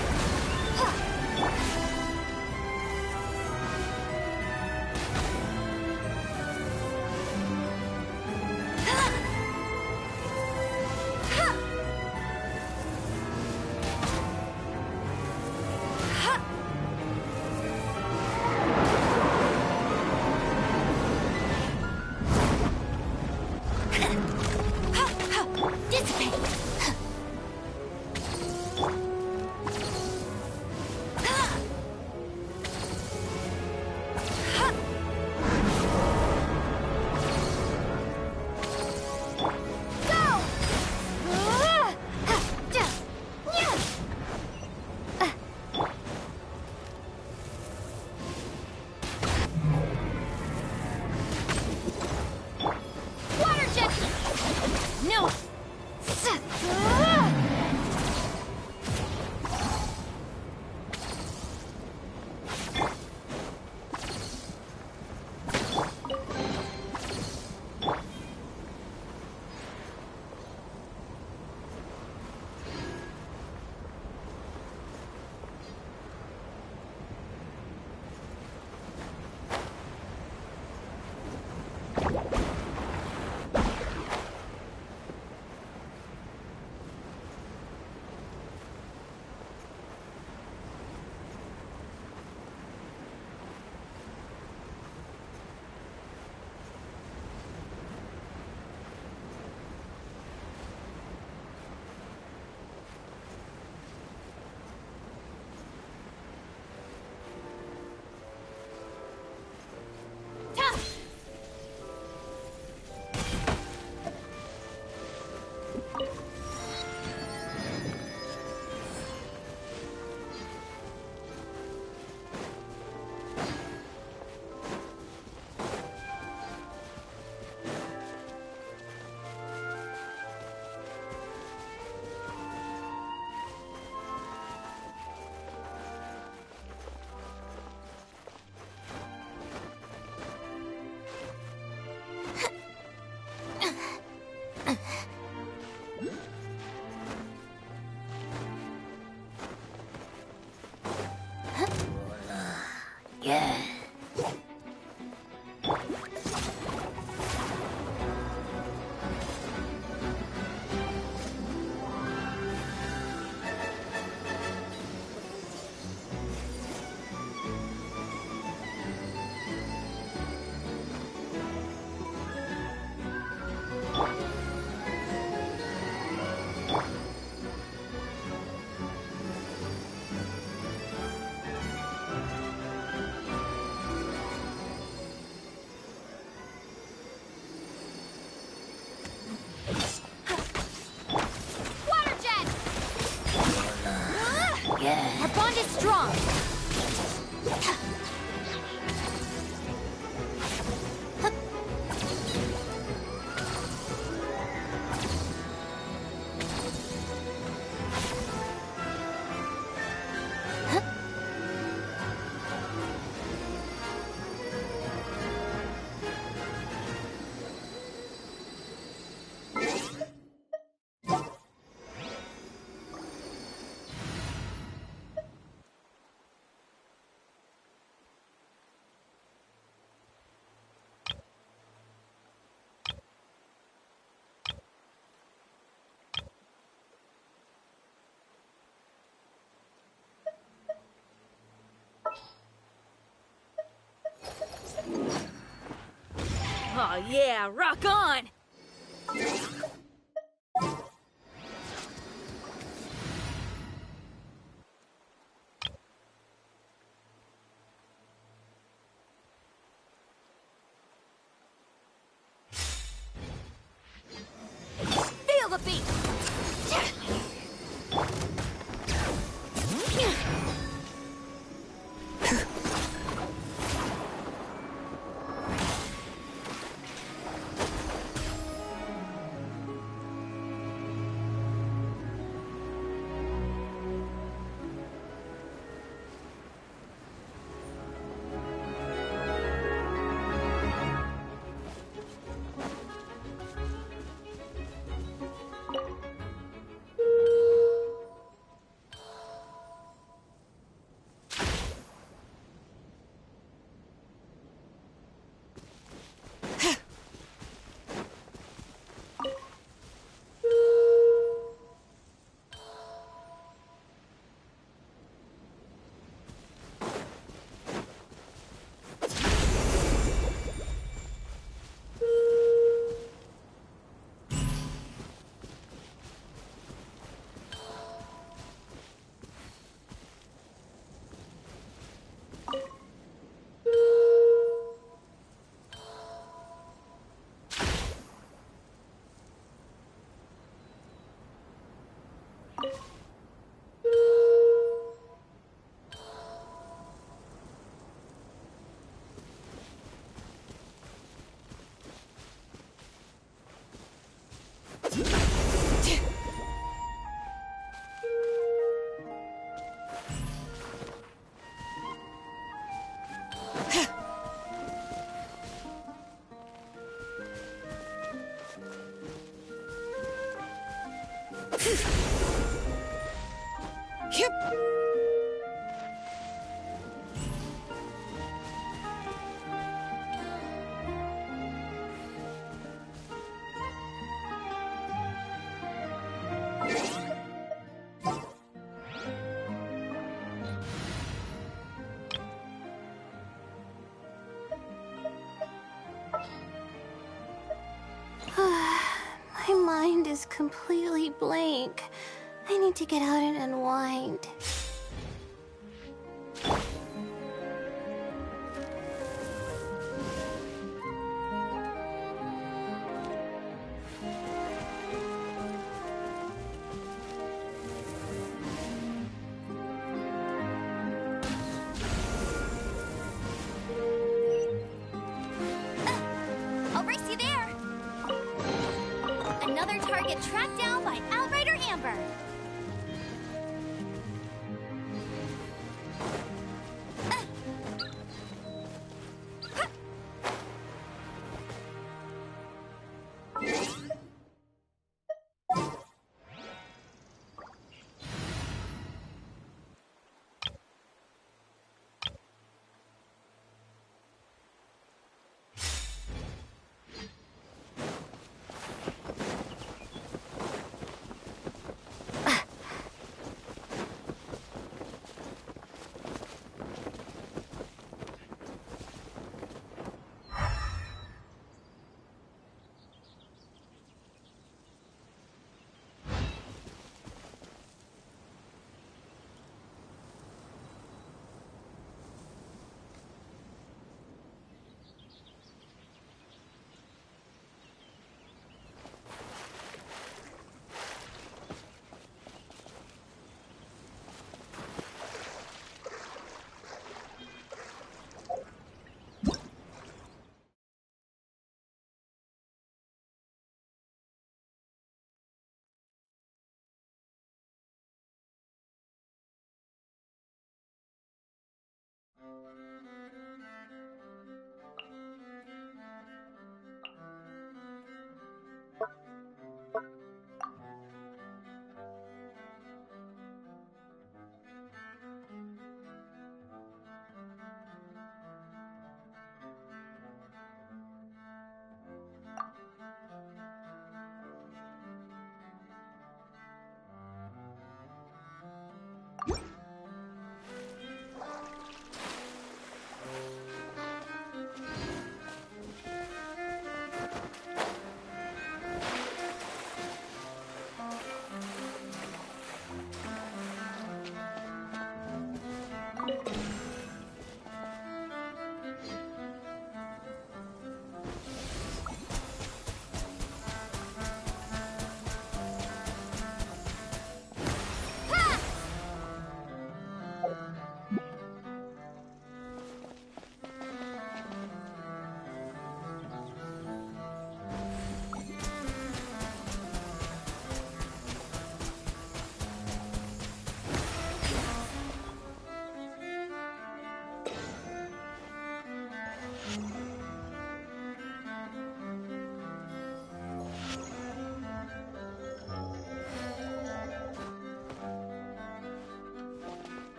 Oh yeah, rock on! Feel the beat! Yep. My mind is completely blank. I need to get out and unwind. I'll race you there. Another target tracked down by Outrider Amber.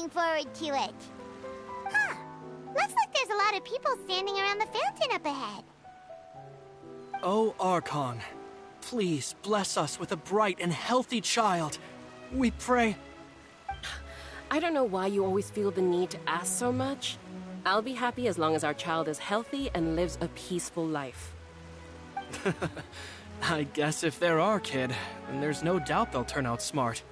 looking forward to it. Huh. Looks like there's a lot of people standing around the fountain up ahead. Oh, Archon, please bless us with a bright and healthy child. We pray. I don't know why you always feel the need to ask so much. I'll be happy as long as our child is healthy and lives a peaceful life. I guess if they're our kid, then there's no doubt they'll turn out smart.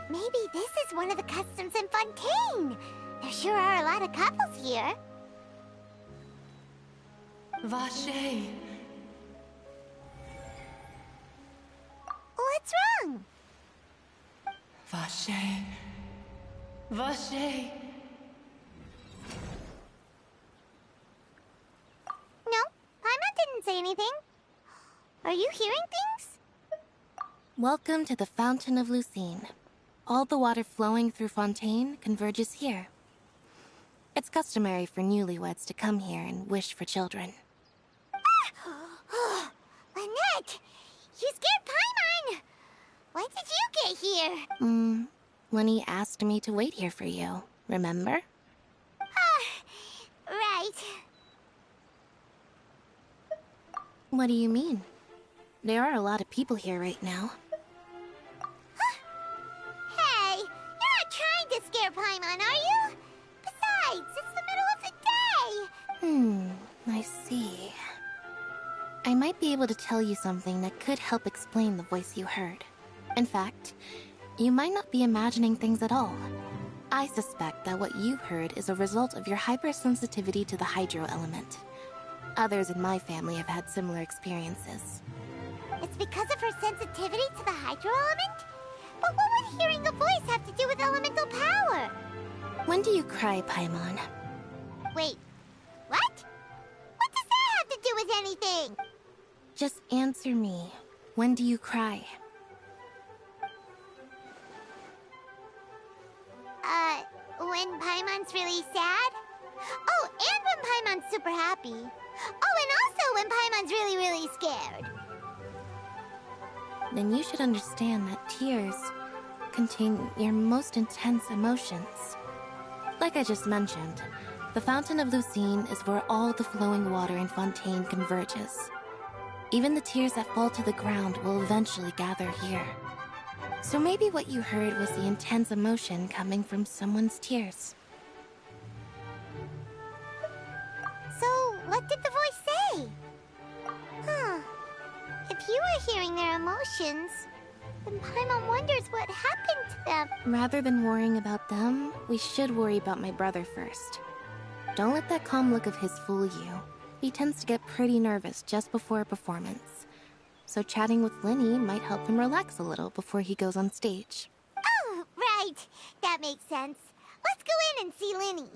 Maybe this is one of the customs in Fontaine. There sure are a lot of couples here. Vache. What's wrong? Vache. Vache. No, Paimon didn't say anything. Are you hearing things? Welcome to the Fountain of Lucine. All the water flowing through Fontaine converges here. It's customary for newlyweds to come here and wish for children. Ah! Lynette! You scared Paimon! When did you get here? When he asked me to wait here for you, remember? Right. What do you mean? There are a lot of people here right now. Hey, you're not trying to scare Paimon, are you? Besides, it's the middle of the day. I see. I might be able to tell you something that could help explain the voice you heard. In fact, you might not be imagining things at all. I suspect that what you heard is a result of your hypersensitivity to the hydro element. Others in my family have had similar experiences. It's because of her sensitivity to the hydro element? But what would hearing a voice have to do with elemental power? When do you cry, Paimon? Wait, what? What does that have to do with anything? Just answer me. When do you cry? When Paimon's really sad? Oh, and when Paimon's super happy. Oh, and also when Paimon's really, really scared. Then you should understand that tears contain your most intense emotions. Like I just mentioned, the Fountain of Lucine is where all the flowing water in Fontaine converges. Even the tears that fall to the ground will eventually gather here. So maybe what you heard was the intense emotion coming from someone's tears. So, what did the voice say? Huh. If you were hearing their emotions, then Paimon wonders what happened to them. Rather than worrying about them, we should worry about my brother first. Don't let that calm look of his fool you. He tends to get pretty nervous just before a performance. So chatting with Linny might help him relax a little before he goes on stage. Oh, right. That makes sense. Let's go in and see Linny.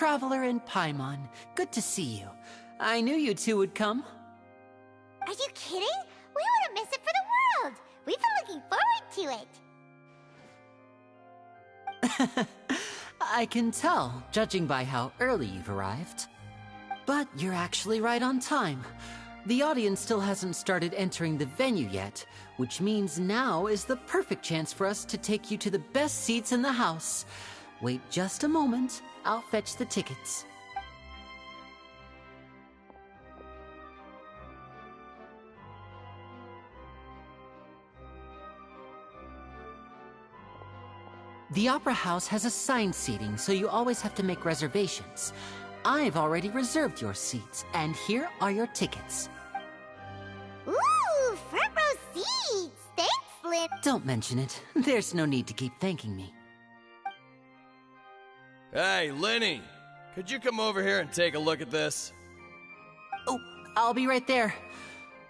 Traveler and Paimon. Good to see you. I knew you two would come. Are you kidding? We wouldn't miss it for the world. We've been looking forward to it. I can tell, judging by how early you've arrived. But you're actually right on time. The audience still hasn't started entering the venue yet, which means now is the perfect chance for us to take you to the best seats in the house. Wait just a moment. I'll fetch the tickets. The Opera House has assigned seating, so you always have to make reservations. I've already reserved your seats, and here are your tickets. Ooh, front row seats! Thanks, Lynn! Don't mention it. There's no need to keep thanking me. Hey, Lenny! Could you come over here and take a look at this? Oh, I'll be right there.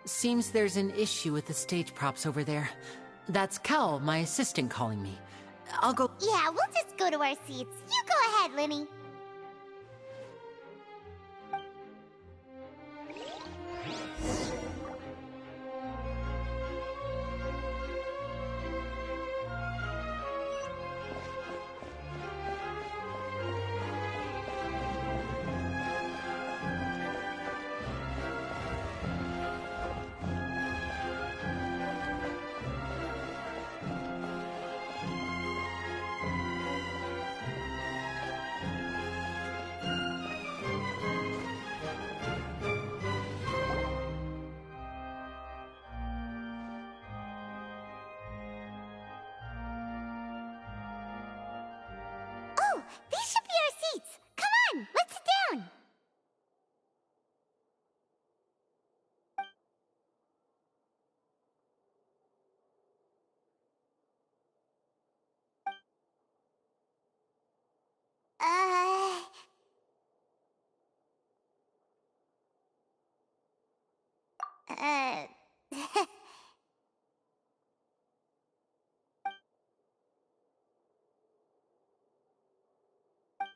Seems there's an issue with the stage props over there. That's Cal, my assistant, calling me. I'll go... Yeah, we'll just go to our seats. You go ahead, Lenny. These should be our seats. Come on, let's sit down.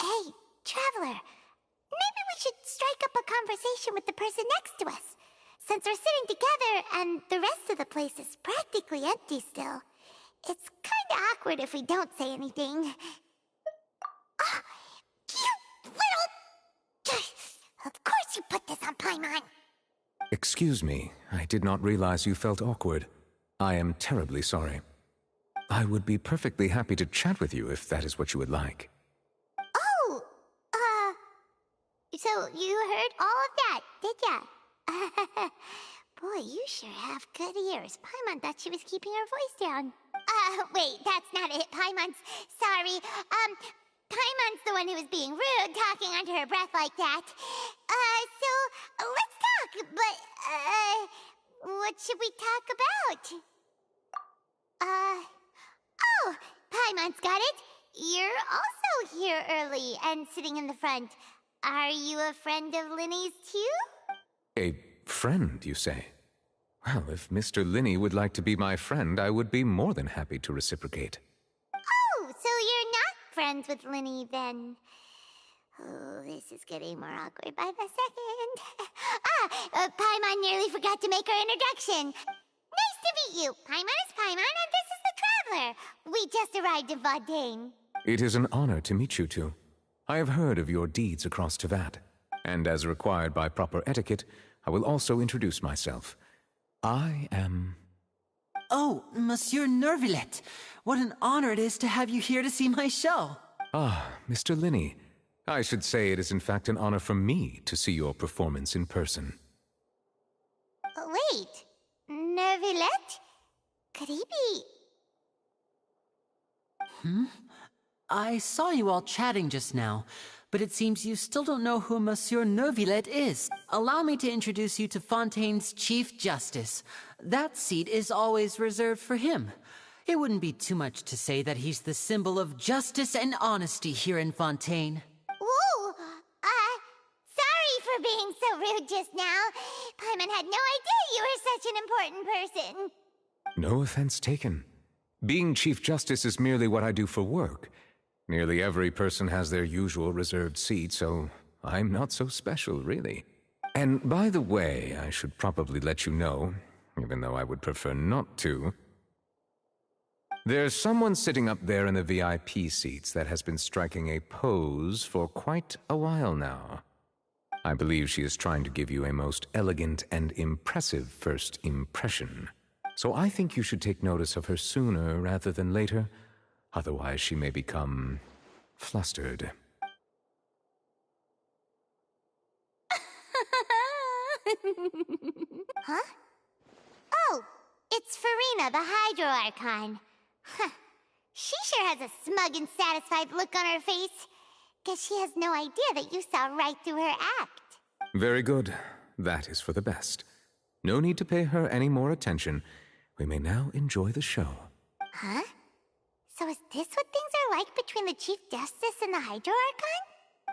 Hey, Traveler. Maybe we should strike up a conversation with the person next to us. Since we're sitting together and the rest of the place is practically empty still, it's kinda awkward if we don't say anything. Oh, you little... Of course you put this on Paimon. Excuse me, I did not realize you felt awkward. I am terribly sorry. I would be perfectly happy to chat with you if that is what you would like. Oh, so you heard all of that, did ya? Boy, you sure have good ears. Paimon thought she was keeping her voice down. Wait, that's not it. Paimon's... Sorry. Paimon's the one who was being rude, talking under her breath like that. So, let's talk, but, what should we talk about? Oh, Paimon's got it. You're also here early and sitting in the front. Are you a friend of Linny's too? A friend, you say? Well, if Mr. Linney would like to be my friend, I would be more than happy to reciprocate. Oh, so you're not friends with Linny then? Oh, this is getting more awkward by the second. Paimon nearly forgot to make her introduction. Nice to meet you. Paimon is Paimon, and this is the Traveler. We just arrived in Fontaine. It is an honor to meet you two. I have heard of your deeds across Teyvat, and as required by proper etiquette, I will also introduce myself. I am... Oh, Monsieur Nervillet. What an honor it is to have you here to see my show. Ah, Mr. Linney. I should say it is in fact an honor for me to see your performance in person. Wait, Nervillet? Could he be... I saw you all chatting just now, but it seems you still don't know who Monsieur Nervillet is. Allow me to introduce you to Fontaine's Chief Justice. That seat is always reserved for him. It wouldn't be too much to say that he's the symbol of justice and honesty here in Fontaine. Whoa! Sorry for being so rude just now. Paimon had no idea you were such an important person. No offense taken. Being Chief Justice is merely what I do for work. Nearly every person has their usual reserved seat, so I'm not so special, really. And by the way, I should probably let you know, even though I would prefer not to. There's someone sitting up there in the VIP seats that has been striking a pose for quite a while now. I believe she is trying to give you a most elegant and impressive first impression. So I think you should take notice of her sooner rather than later. Otherwise, she may become flustered. Huh? Oh, it's Farina, the Hydro Archon. Huh. She sure has a smug and satisfied look on her face. Guess she has no idea that you saw right through her act. Very good. That is for the best. No need to pay her any more attention. We may now enjoy the show. Huh? So is this what things are like between the Chief Justice and the Hydro Archon?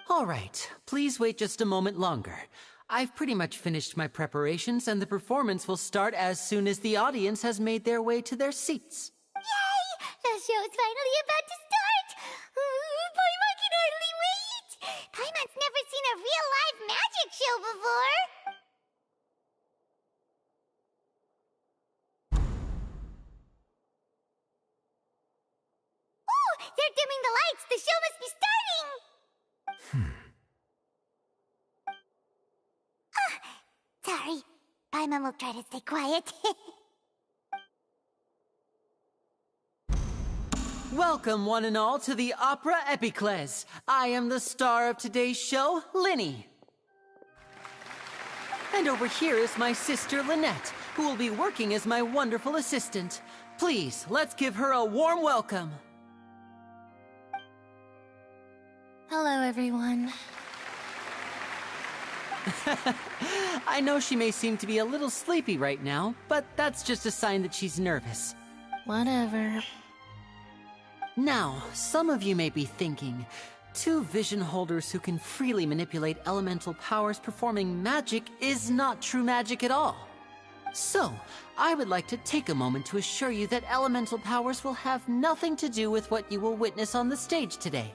All right, please wait just a moment longer. I've pretty much finished my preparations, and the performance will start as soon as the audience has made their way to their seats. Yay! The show's finally about to start! Paimon can hardly wait! Paimon's never seen a real live magic show before! Ooh! They're dimming the lights! The show must be starting! Sorry. Paimon will try to stay quiet. Welcome, one and all, to the Opera Epiclese. I am the star of today's show, Linny. And over here is my sister, Lynette, who will be working as my wonderful assistant. Please, let's give her a warm welcome. Hello, everyone. I know she may seem to be a little sleepy right now, but that's just a sign that she's nervous. Whatever. Now, some of you may be thinking, two vision holders who can freely manipulate elemental powers performing magic is not true magic at all. So, I would like to take a moment to assure you that elemental powers will have nothing to do with what you will witness on the stage today.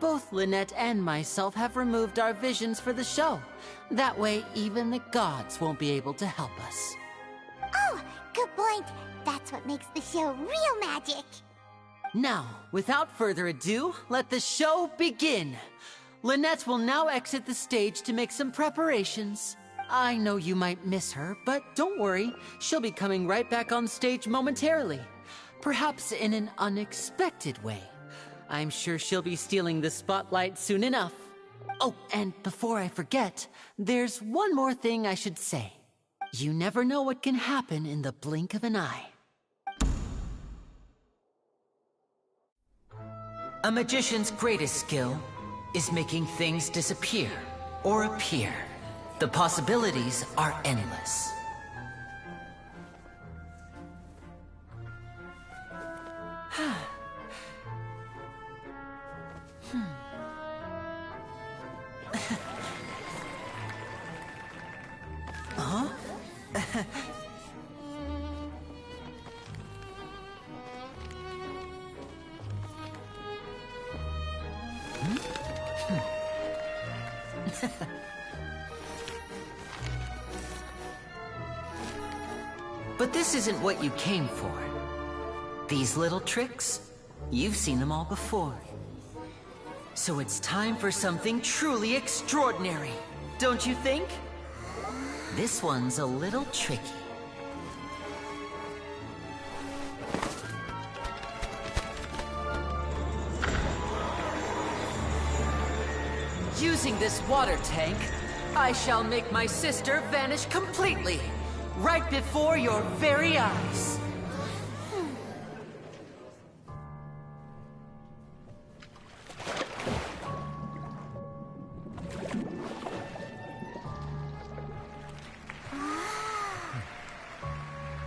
Both Lynette and myself have removed our visions for the show. That way, even the gods won't be able to help us. Oh, good point. That's what makes the show real magic. Now, without further ado, let the show begin. Lynette will now exit the stage to make some preparations. I know you might miss her, but don't worry. She'll be coming right back on stage momentarily. Perhaps in an unexpected way. I'm sure she'll be stealing the spotlight soon enough. Oh, and before I forget, there's one more thing I should say. You never know what can happen in the blink of an eye. A magician's greatest skill is making things disappear or appear. The possibilities are endless. Huh? But this isn't what you came for. These little tricks, you've seen them all before. So it's time for something truly extraordinary, don't you think? This one's a little tricky. Using this water tank, I shall make my sister vanish completely, right before your very eyes.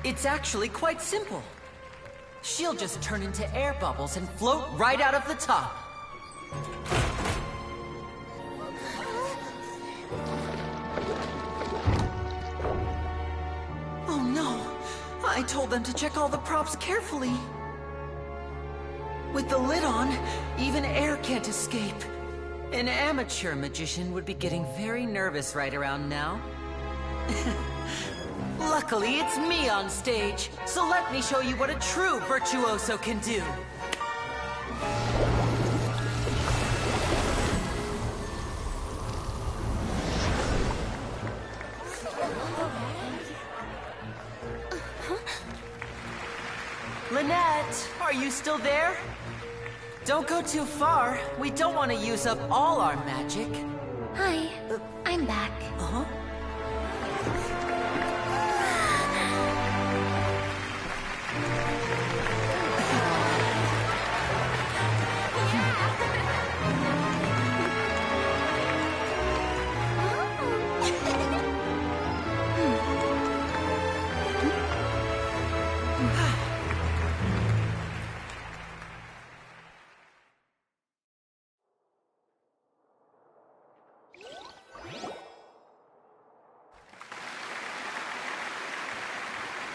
It's actually quite simple. She'll just turn into air bubbles and float right out of the top. Oh no! I I told them to check all the props carefully. With the lid on, even air can't escape. An amateur magician would be getting very nervous right around now. Luckily, it's me on stage, so let me show you what a true virtuoso can do. Lynette, are you still there? Don't go too far. We don't want to use up all our magic. Hi, I'm back. Uh-huh.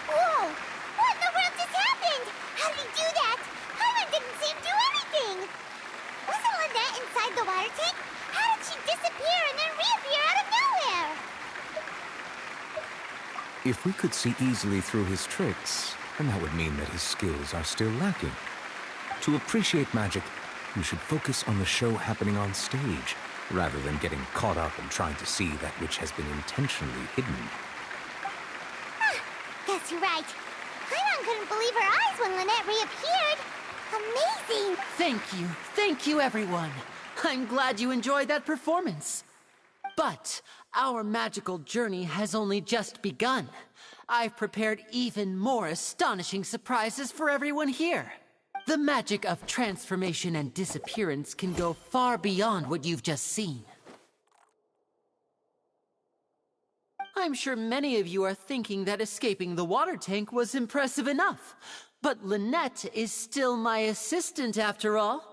Whoa! What in the world just happened? How did he do that? Paimon didn't see him do anything. Wasn't Lynette inside the water tank? How did she disappear and then reappear out of nowhere? If we could see easily through his tricks, then that would mean that his skills are still lacking. To appreciate magic, you should focus on the show happening on stage, rather than getting caught up in trying to see that which has been intentionally hidden. That's right. Paimon couldn't believe her eyes when Lynette reappeared. Amazing! Thank you, everyone. I'm glad you enjoyed that performance. But our magical journey has only just begun. I've prepared even more astonishing surprises for everyone here. The magic of transformation and disappearance can go far beyond what you've just seen. I'm sure many of you are thinking that escaping the water tank was impressive enough. But Lynette is still my assistant after all.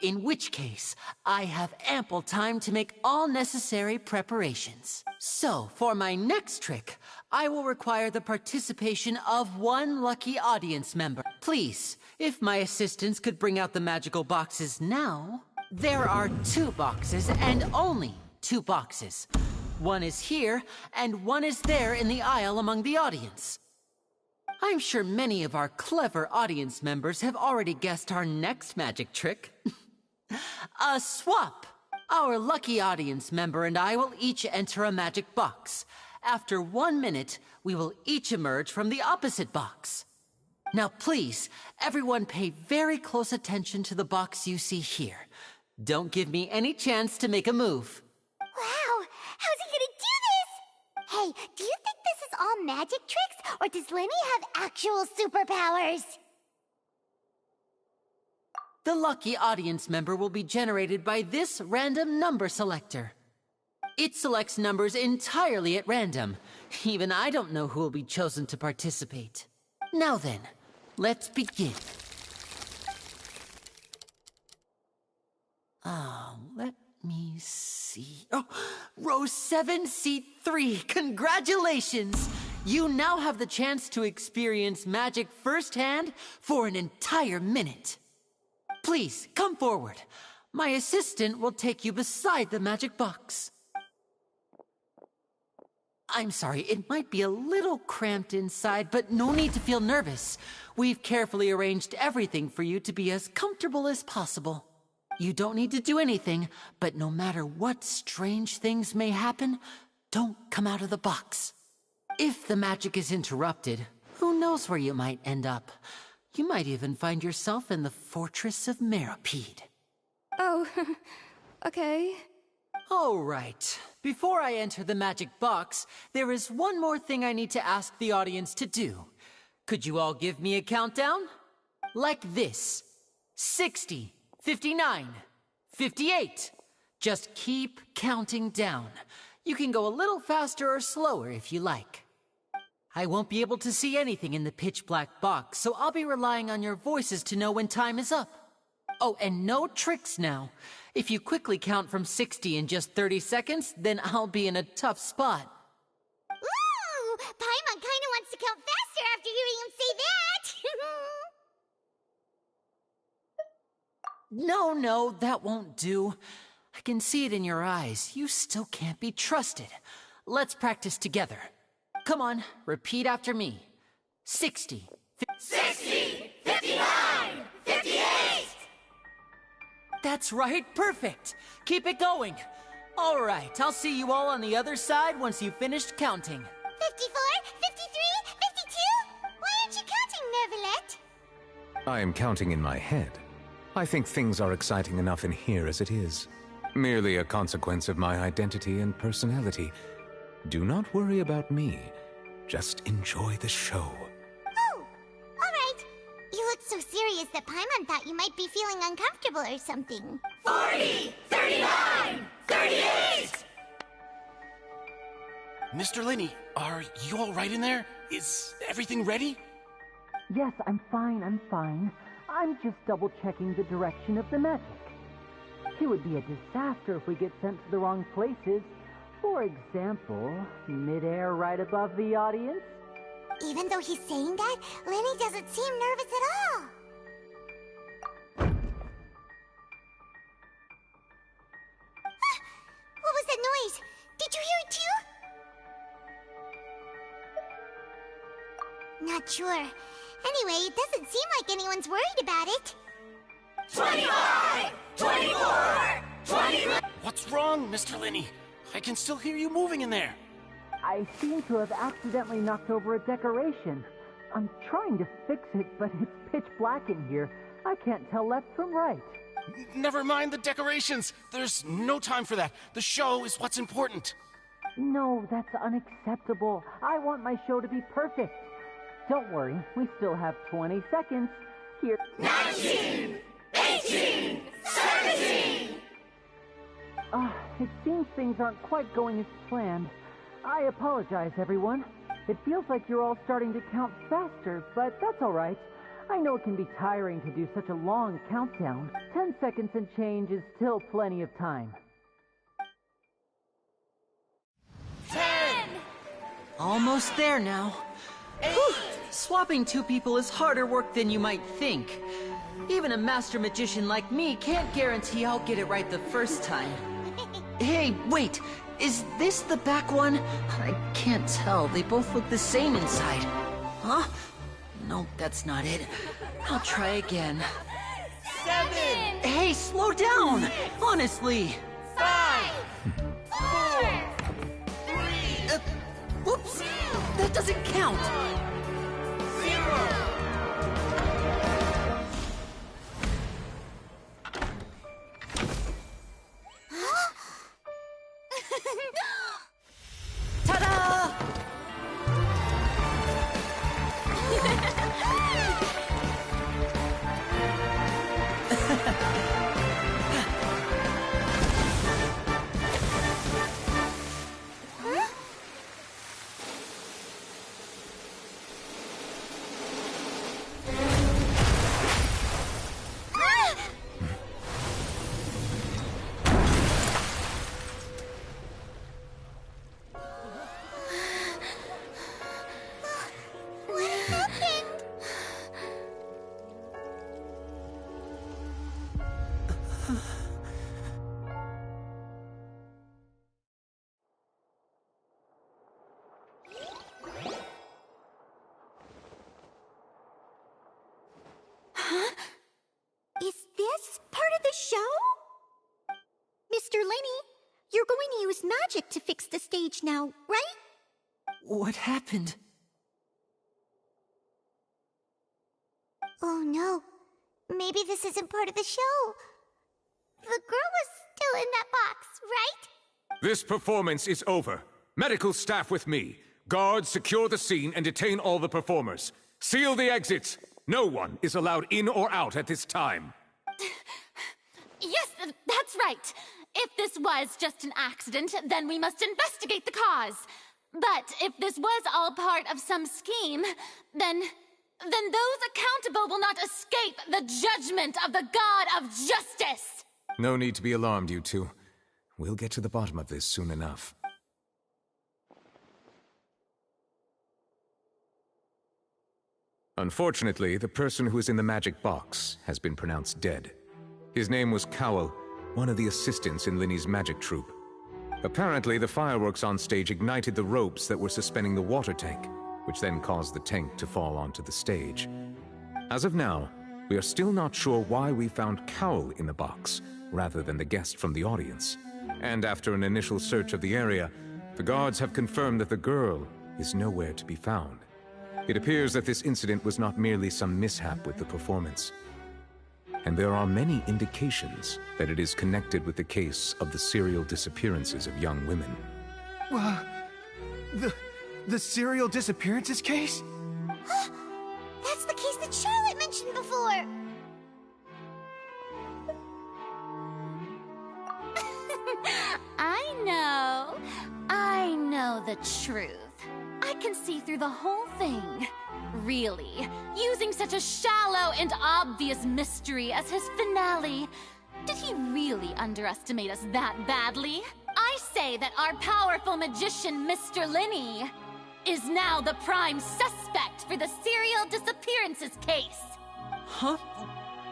In which case, I have ample time to make all necessary preparations. So, for my next trick, I will require the participation of one lucky audience member. Please, if my assistants could bring out the magical boxes now. There are 2 boxes, and only 2 boxes. One is here, and one is there in the aisle among the audience. I'm sure many of our clever audience members have already guessed our next magic trick. A swap! Our lucky audience member and I will each enter a magic box. After 1 minute, we will each emerge from the opposite box. Now please, everyone pay very close attention to the box you see here. Don't give me any chance to make a move. Wow! How's he gonna do this? Hey, do you think this is all magic tricks, or does Lenny have actual superpowers? The lucky audience member will be generated by this random number selector. It selects numbers entirely at random. Even I don't know who will be chosen to participate. Now then, let's begin. Let me see. Oh, row 7, seat 3. Congratulations! You now have the chance to experience magic firsthand for an entire minute. Please, come forward. My assistant will take you beside the magic box. I'm sorry, it might be a little cramped inside, but no need to feel nervous. We've carefully arranged everything for you to be as comfortable as possible. You don't need to do anything, but no matter what strange things may happen, don't come out of the box. If the magic is interrupted, who knows where you might end up? You might even find yourself in the Fortress of Meripede. Oh, okay. All right. Before I enter the magic box, there is one more thing I need to ask the audience to do. Could you all give me a countdown? Like this. 60, 59, 58. Just keep counting down. You can go a little faster or slower if you like. I won't be able to see anything in the pitch-black box, so I'll be relying on your voices to know when time is up. Oh, and no tricks now. If you quickly count from 60 in just 30 seconds, then I'll be in a tough spot. Ooh! Paimon kinda wants to count faster after you No, that won't do. I can see it in your eyes. You still can't be trusted. Let's practice together. Come on, repeat after me. 60. 60, 59, 58! That's right, perfect. Keep it going. All right, I'll see you all on the other side once you've finished counting. 54, 53, 52? Why aren't you counting, Nervalet? I am counting in my head. I think things are exciting enough in here as it is. Merely a consequence of my identity and personality. Do not worry about me. Just enjoy the show. Oh, all right. You look so serious that Paimon thought you might be feeling uncomfortable or something. 40, 39, 38! Mr. Linney, are you all right in there? Is everything ready? Yes, I'm fine. I'm just double-checking the direction of the magic. It would be a disaster if we get sent to the wrong places. For example, midair right above the audience. Even though he's saying that, Lenny doesn't seem nervous at all. What was that noise? Did you hear it too? Not sure. Anyway, it doesn't seem like anyone's worried about it. 25, 24, 20... What's wrong, Mr. Linney? I can still hear you moving in there. I seem to have accidentally knocked over a decoration. I'm trying to fix it, but it's pitch black in here. I can't tell left from right. Never mind the decorations. There's no time for that. The show is what's important. No, that's unacceptable. I want my show to be perfect. Don't worry, we still have 20 seconds. Here. 19, 18, 17! It seems things aren't quite going as planned. I apologize, everyone. It feels like you're all starting to count faster, but that's all right. I know it can be tiring to do such a long countdown. 10 seconds and change is still plenty of time. 10! Almost there now. Whew. Swapping two people is harder work than you might think. Even a master magician like me can't guarantee I'll get it right the first time. Hey, wait! Is this the back one? I can't tell. They both look the same inside. Huh? No, that's not it. I'll try again. 7! Hey, slow down! Honestly! 5! 4! 3! Whoops! That doesn't count! 0! Ta-da! Is this part of the show? Mr. Lenny, you're going to use magic to fix the stage now, right? What happened? Oh no. Maybe this isn't part of the show. The girl was still in that box, right? This performance is over. Medical staff with me. Guards, secure the scene and detain all the performers. Seal the exits. No one is allowed in or out at this time. Yes, that's right. If this was just an accident, then we must investigate the cause. But if this was all part of some scheme, then those accountable will not escape the judgment of the God of Justice. No need to be alarmed, you two. We'll get to the bottom of this soon enough. Unfortunately, the person who is in the magic box has been pronounced dead. His name was Cowell, one of the assistants in Linny's magic troupe. Apparently, the fireworks on stage ignited the ropes that were suspending the water tank, which then caused the tank to fall onto the stage. As of now, we are still not sure why we found Cowell in the box, rather than the guest from the audience. And after an initial search of the area, the guards have confirmed that the girl is nowhere to be found. It appears that this incident was not merely some mishap with the performance. And there are many indications that it is connected with the case of the serial disappearances of young women. The serial disappearances case? That's the case that Charlotte mentioned before! I know the truth. I can see through the whole thing. Really, using such a shallow and obvious mystery as his finale. Did he really underestimate us that badly? I say that our powerful magician, Mr. Linny, is now the prime suspect for the serial disappearances case. Huh?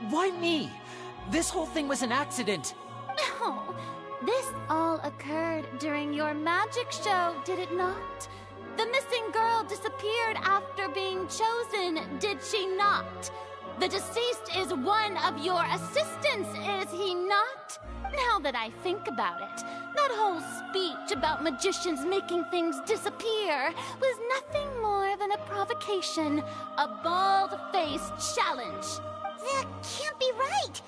Why me? This whole thing was an accident. No, this all occurred during your magic show, did it not? The missing girl disappeared after being chosen, did she not? The deceased is one of your assistants, is he not? Now that I think about it, that whole speech about magicians making things disappear was nothing more than a provocation, a bald-faced challenge. That can't be right!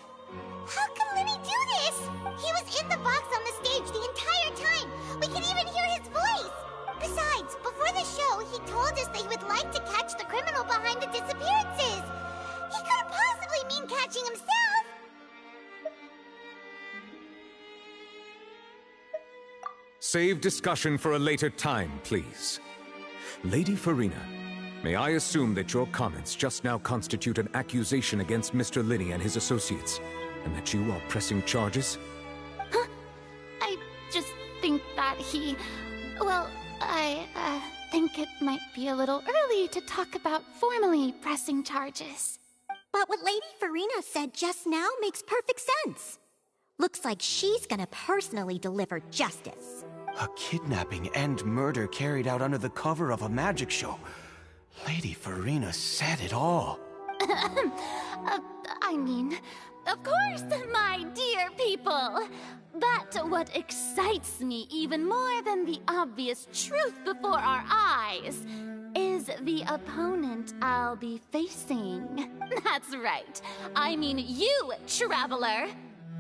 How can Linny do this? He was in the box on the stage the entire time! We can even hear his voice! Besides, before the show, he told us that he would like to catch the criminal behind the disappearances! He couldn't possibly mean catching himself! Save discussion for a later time, please. Lady Farina, may I assume that your comments just now constitute an accusation against Mr. Linny and his associates, and that you are pressing charges? Huh? I just think that he... Well, I think it might be a little early to talk about formally pressing charges. But what Lady Farina said just now makes perfect sense. Looks like she's gonna personally deliver justice. A kidnapping and murder carried out under the cover of a magic show. Lady Farina said it all. I mean, of course, my dear people. But what excites me even more than the obvious truth before our eyes is the opponent I'll be facing. That's right. I mean you, Traveler.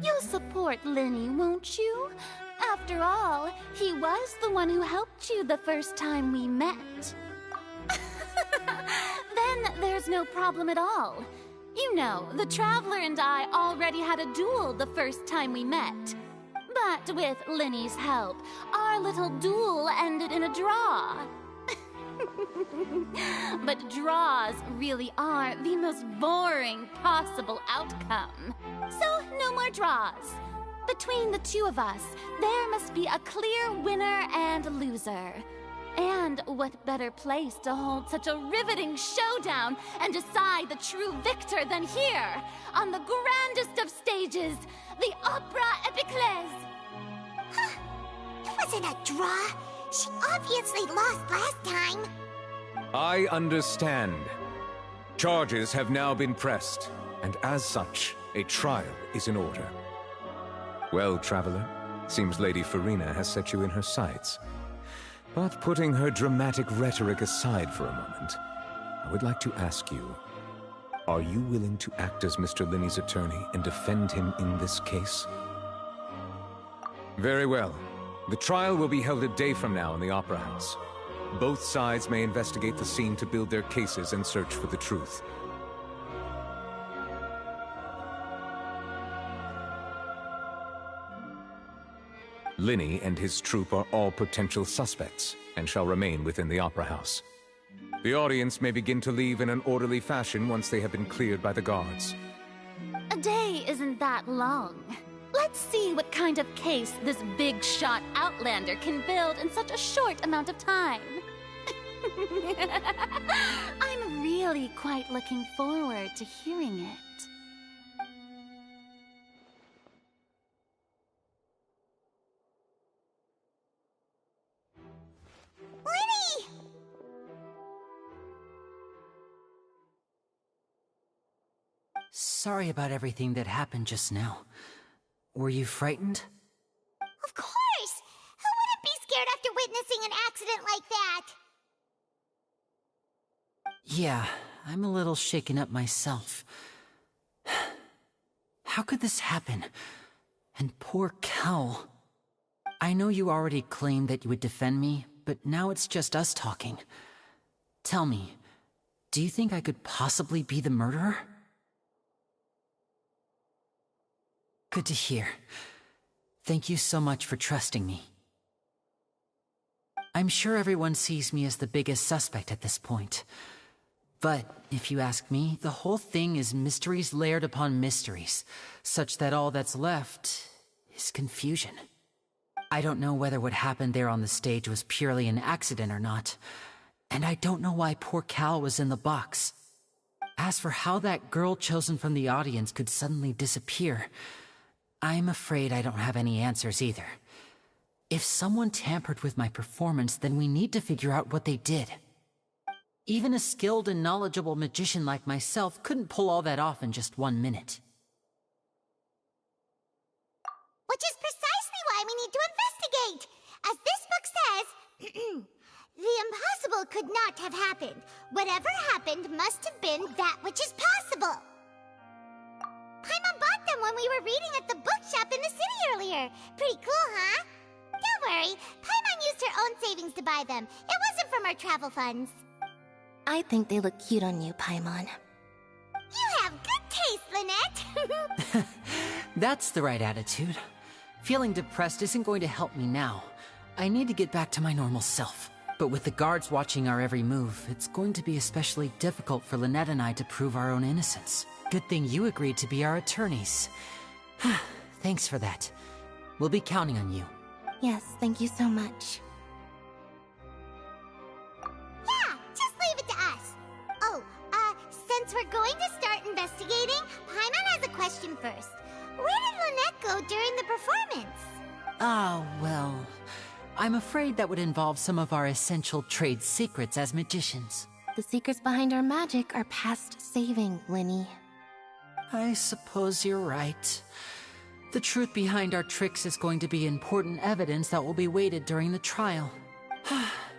You'll support Linny, won't you? After all, he was the one who helped you the first time we met. Then there's no problem at all. You know, the Traveler and I already had a duel the first time we met. But with Linny's help, our little duel ended in a draw. But draws really are the most boring possible outcome. So, no more draws. Between the two of us, there must be a clear winner and loser. And what better place to hold such a riveting showdown and decide the true victor than here, on the grandest of stages, the Opera Epiclese. Huh. It wasn't a draw. She obviously lost last time. I understand. Charges have now been pressed, and as such, a trial is in order. Well, Traveler, seems Lady Farina has set you in her sights. But putting her dramatic rhetoric aside for a moment, I would like to ask you, are you willing to act as Mr. Linny's attorney and defend him in this case? Very well. The trial will be held a day from now in the Opera House. Both sides may investigate the scene to build their cases and search for the truth. Linny and his troupe are all potential suspects and shall remain within the Opera House. The audience may begin to leave in an orderly fashion once they have been cleared by the guards. A day isn't that long. Let's see what kind of case this big-shot Outlander can build in such a short amount of time. I'm really quite looking forward to hearing it. Sorry about everything that happened just now. Were you frightened? Of course! Who wouldn't be scared after witnessing an accident like that? Yeah, I'm a little shaken up myself. How could this happen? And poor Cal. I know you already claimed that you would defend me, but now it's just us talking. Tell me, do you think I could possibly be the murderer? Good to hear. Thank you so much for trusting me. I'm sure everyone sees me as the biggest suspect at this point. But, if you ask me, the whole thing is mysteries layered upon mysteries, such that all that's left is confusion. I don't know whether what happened there on the stage was purely an accident or not, and I don't know why poor Cal was in the box. As for how that girl chosen from the audience could suddenly disappear, I'm afraid I don't have any answers either. If someone tampered with my performance, then we need to figure out what they did. Even a skilled and knowledgeable magician like myself couldn't pull all that off in just 1 minute. Which is precisely why we need to investigate! As this book says, the impossible could not have happened. Whatever happened must have been that which is possible. Paimon bought them when we were reading at the bookshop in the city earlier. Pretty cool, huh? Don't worry, Paimon used her own savings to buy them. It wasn't from our travel funds. I think they look cute on you, Paimon. You have good taste, Lynette! That's the right attitude. Feeling depressed isn't going to help me now. I need to get back to my normal self. But with the guards watching our every move, it's going to be especially difficult for Lynette and I to prove our own innocence. Good thing you agreed to be our attorneys. Thanks for that. We'll be counting on you. Yes, thank you so much. Yeah, just leave it to us. Oh, since we're going to start investigating, Paimon has a question first. Where did Lynette go during the performance? Ah, well, I'm afraid that would involve some of our essential trade secrets as magicians. The secrets behind our magic are past saving, Linny. I suppose you're right. The truth behind our tricks is going to be important evidence that will be weighted during the trial.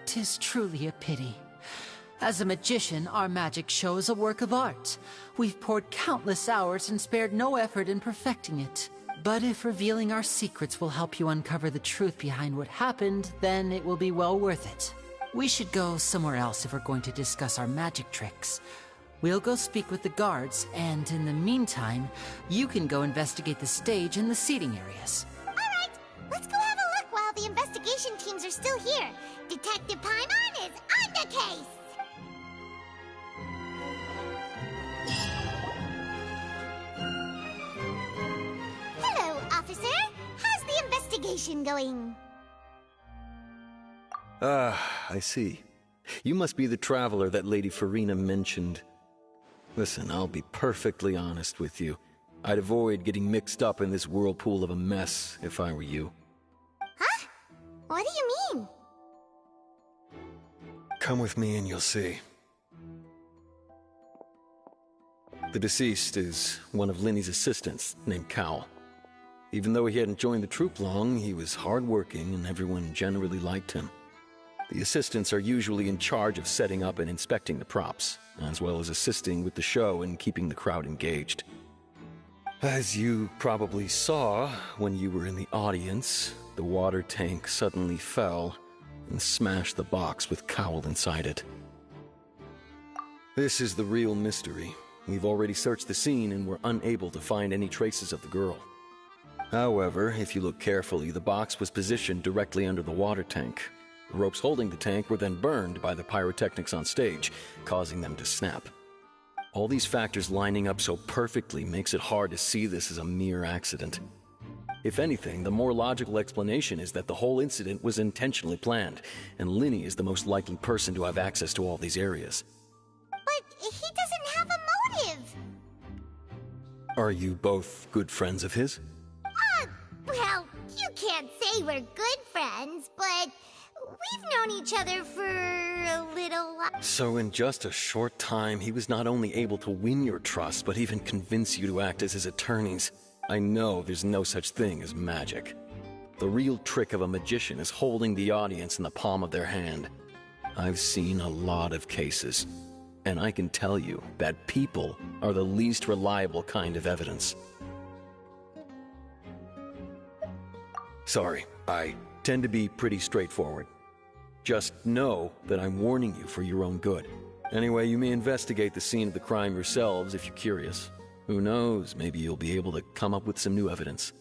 'Tis truly a pity. As a magician, our magic show is a work of art. We've poured countless hours and spared no effort in perfecting it. But if revealing our secrets will help you uncover the truth behind what happened, then it will be well worth it. We should go somewhere else if we're going to discuss our magic tricks. We'll go speak with the guards, and in the meantime, you can go investigate the stage and the seating areas. Alright, let's go have a look while the investigation teams are still here. Detective Paimon is on the case! Hello, officer. How's the investigation going? Ah, I see. You must be the traveler that Lady Farina mentioned. Listen, I'll be perfectly honest with you. I'd avoid getting mixed up in this whirlpool of a mess if I were you. Huh? What do you mean? Come with me and you'll see. The deceased is one of Linny's assistants, named Cal. Even though he hadn't joined the troupe long, he was hardworking and everyone generally liked him. The assistants are usually in charge of setting up and inspecting the props, as well as assisting with the show and keeping the crowd engaged. As you probably saw when you were in the audience, the water tank suddenly fell and smashed the box with Cowl inside it. This is the real mystery. We've already searched the scene and were unable to find any traces of the girl. However, if you look carefully, the box was positioned directly under the water tank. The ropes holding the tank were then burned by the pyrotechnics on stage, causing them to snap. All these factors lining up so perfectly makes it hard to see this as a mere accident. If anything, the more logical explanation is that the whole incident was intentionally planned, and Linny is the most likely person to have access to all these areas. But he doesn't have a motive! Are you both good friends of his? Well, you can't say we're good friends, but we've known each other for a little while. So in just a short time, he was not only able to win your trust, but even convince you to act as his attorneys. I know there's no such thing as magic. The real trick of a magician is holding the audience in the palm of their hand. I've seen a lot of cases, and I can tell you that people are the least reliable kind of evidence. Sorry, I tend to be pretty straightforward. Just know that I'm warning you for your own good. Anyway, you may investigate the scene of the crime yourselves if you're curious. Who knows, maybe you'll be able to come up with some new evidence.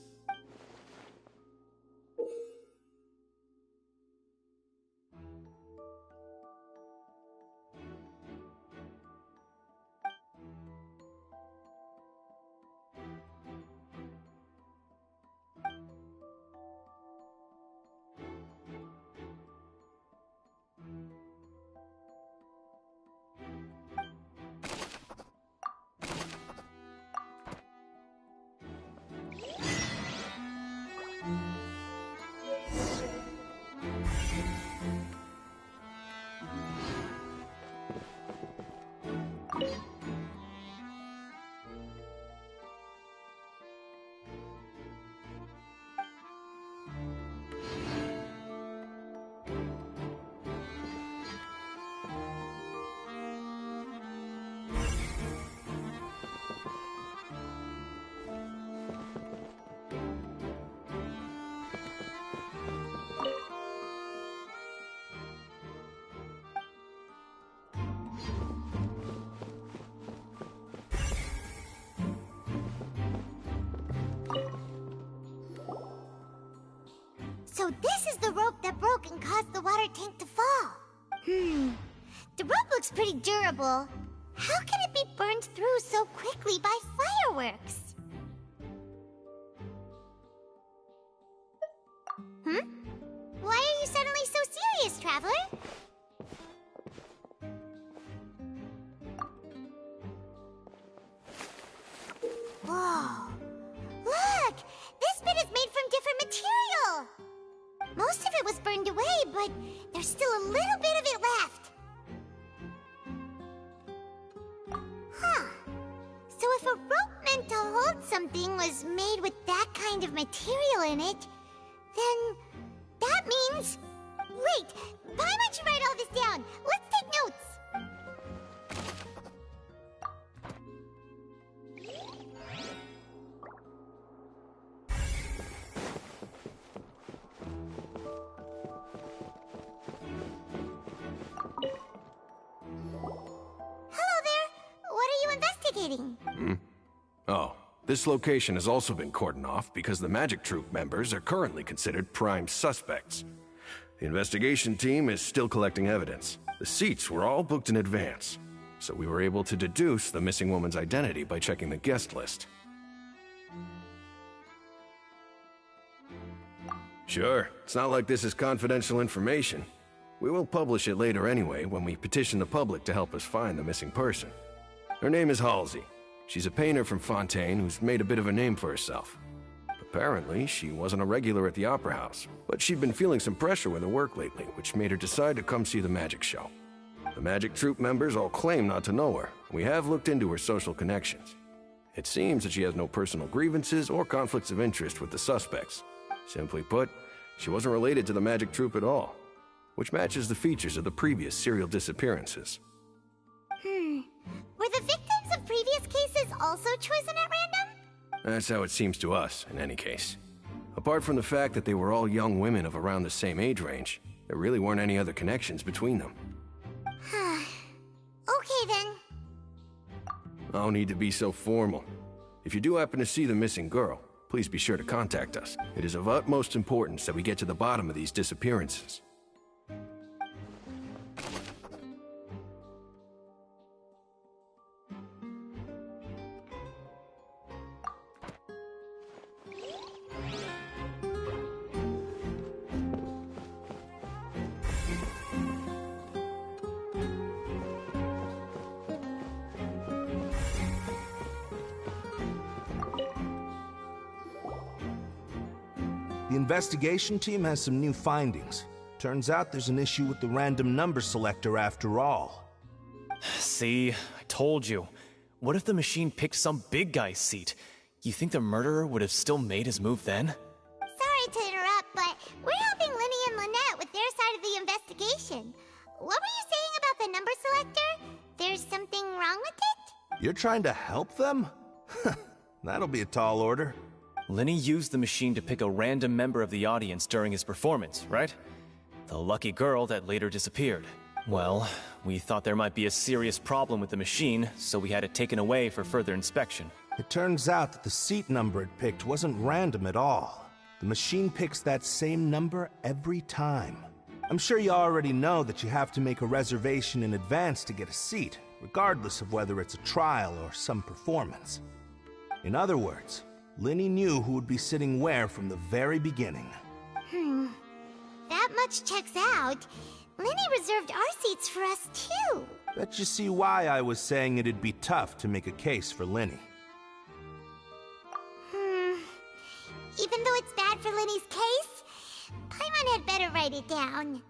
So this is the rope that broke and caused the water tank to fall. The rope looks pretty durable. How can it be burned through so quickly by fireworks? Why are you suddenly so serious, Traveler? Whoa. Look! This bit is made from different material! Most of it was burned away, but there's still a little bit of it left. Huh. So if a rope meant to hold something was made with that kind of material in it, then that means... Wait, why don't you write all this down? Let's take notes. Oh, this location has also been cordoned off because the Magic Troupe members are currently considered prime suspects. The investigation team is still collecting evidence. The seats were all booked in advance, so we were able to deduce the missing woman's identity by checking the guest list. Sure, it's not like this is confidential information. We will publish it later anyway when we petition the public to help us find the missing person. Her name is Halsey. She's a painter from Fontaine who's made a bit of a name for herself. Apparently, she wasn't a regular at the Opera House, but she'd been feeling some pressure with her work lately, which made her decide to come see the magic show. The Magic Troupe members all claim not to know her. We have looked into her social connections. It seems that she has no personal grievances or conflicts of interest with the suspects. Simply put, she wasn't related to the Magic Troupe at all, which matches the features of the previous serial disappearances. Were the victims of previous cases also chosen at random? That's how it seems to us, in any case. Apart from the fact that they were all young women of around the same age range, there really weren't any other connections between them. Okay then. No need to be so formal. If you do happen to see the missing girl, please be sure to contact us. It is of utmost importance that we get to the bottom of these disappearances. The investigation team has some new findings. Turns out there's an issue with the random number selector after all. See, I told you. What if the machine picked some big guy's seat? You think the murderer would have still made his move then? Sorry to interrupt, but we're helping Linny and Lynette with their side of the investigation. What were you saying about the number selector? There's something wrong with it? You're trying to help them? That'll be a tall order. Linny used the machine to pick a random member of the audience during his performance, right? The lucky girl that later disappeared. Well, we thought there might be a serious problem with the machine, so we had it taken away for further inspection. It turns out that the seat number it picked wasn't random at all. The machine picks that same number every time. I'm sure you already know that you have to make a reservation in advance to get a seat, regardless of whether it's a trial or some performance. In other words, Linny knew who would be sitting where from the very beginning. That much checks out. Linny reserved our seats for us, too. Bet you see why I was saying it'd be tough to make a case for Linny. Even though it's bad for Linny's case, Paimon had better write it down.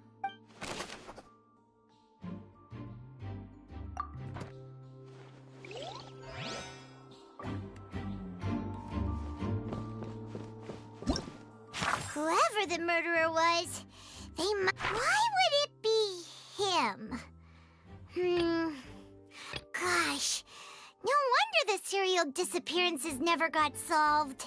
Whoever the murderer was, why would it be him? Gosh, no wonder the serial disappearances never got solved.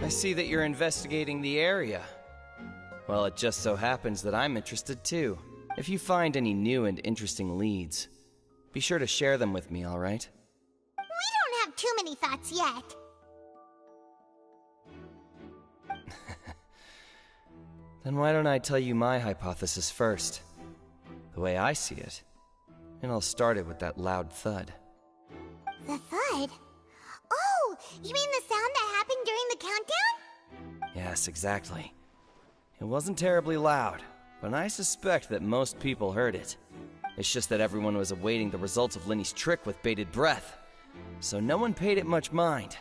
I see that you're investigating the area. Well, it just so happens that I'm interested too. If you find any new and interesting leads, be sure to share them with me, all right? We don't have too many thoughts yet. Then why don't I tell you my hypothesis first? The way I see it. And I'll start it with that loud thud. The thud? Oh, you mean the sound that happened during the countdown? Yes, exactly. It wasn't terribly loud, but I suspect that most people heard it. It's just that everyone was awaiting the results of Linny's trick with bated breath, so no one paid it much mind.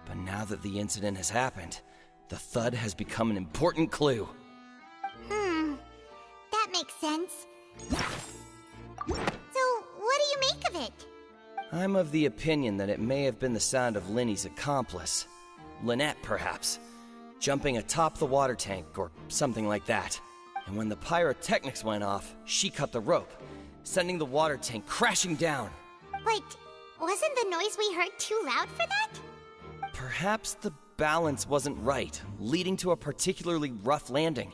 But now that the incident has happened, the thud has become an important clue. That makes sense. So, what do you make of it? I'm of the opinion that it may have been the sound of Linny's accomplice. Lynette, perhaps. Jumping atop the water tank, or something like that. And when the pyrotechnics went off, she cut the rope, sending the water tank crashing down. But wasn't the noise we heard too loud for that? Perhaps the balance wasn't right, leading to a particularly rough landing.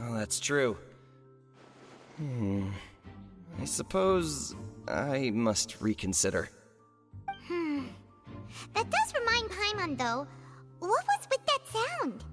Oh, that's true. I suppose I must reconsider. That does remind Paimon, though. What was with that sound?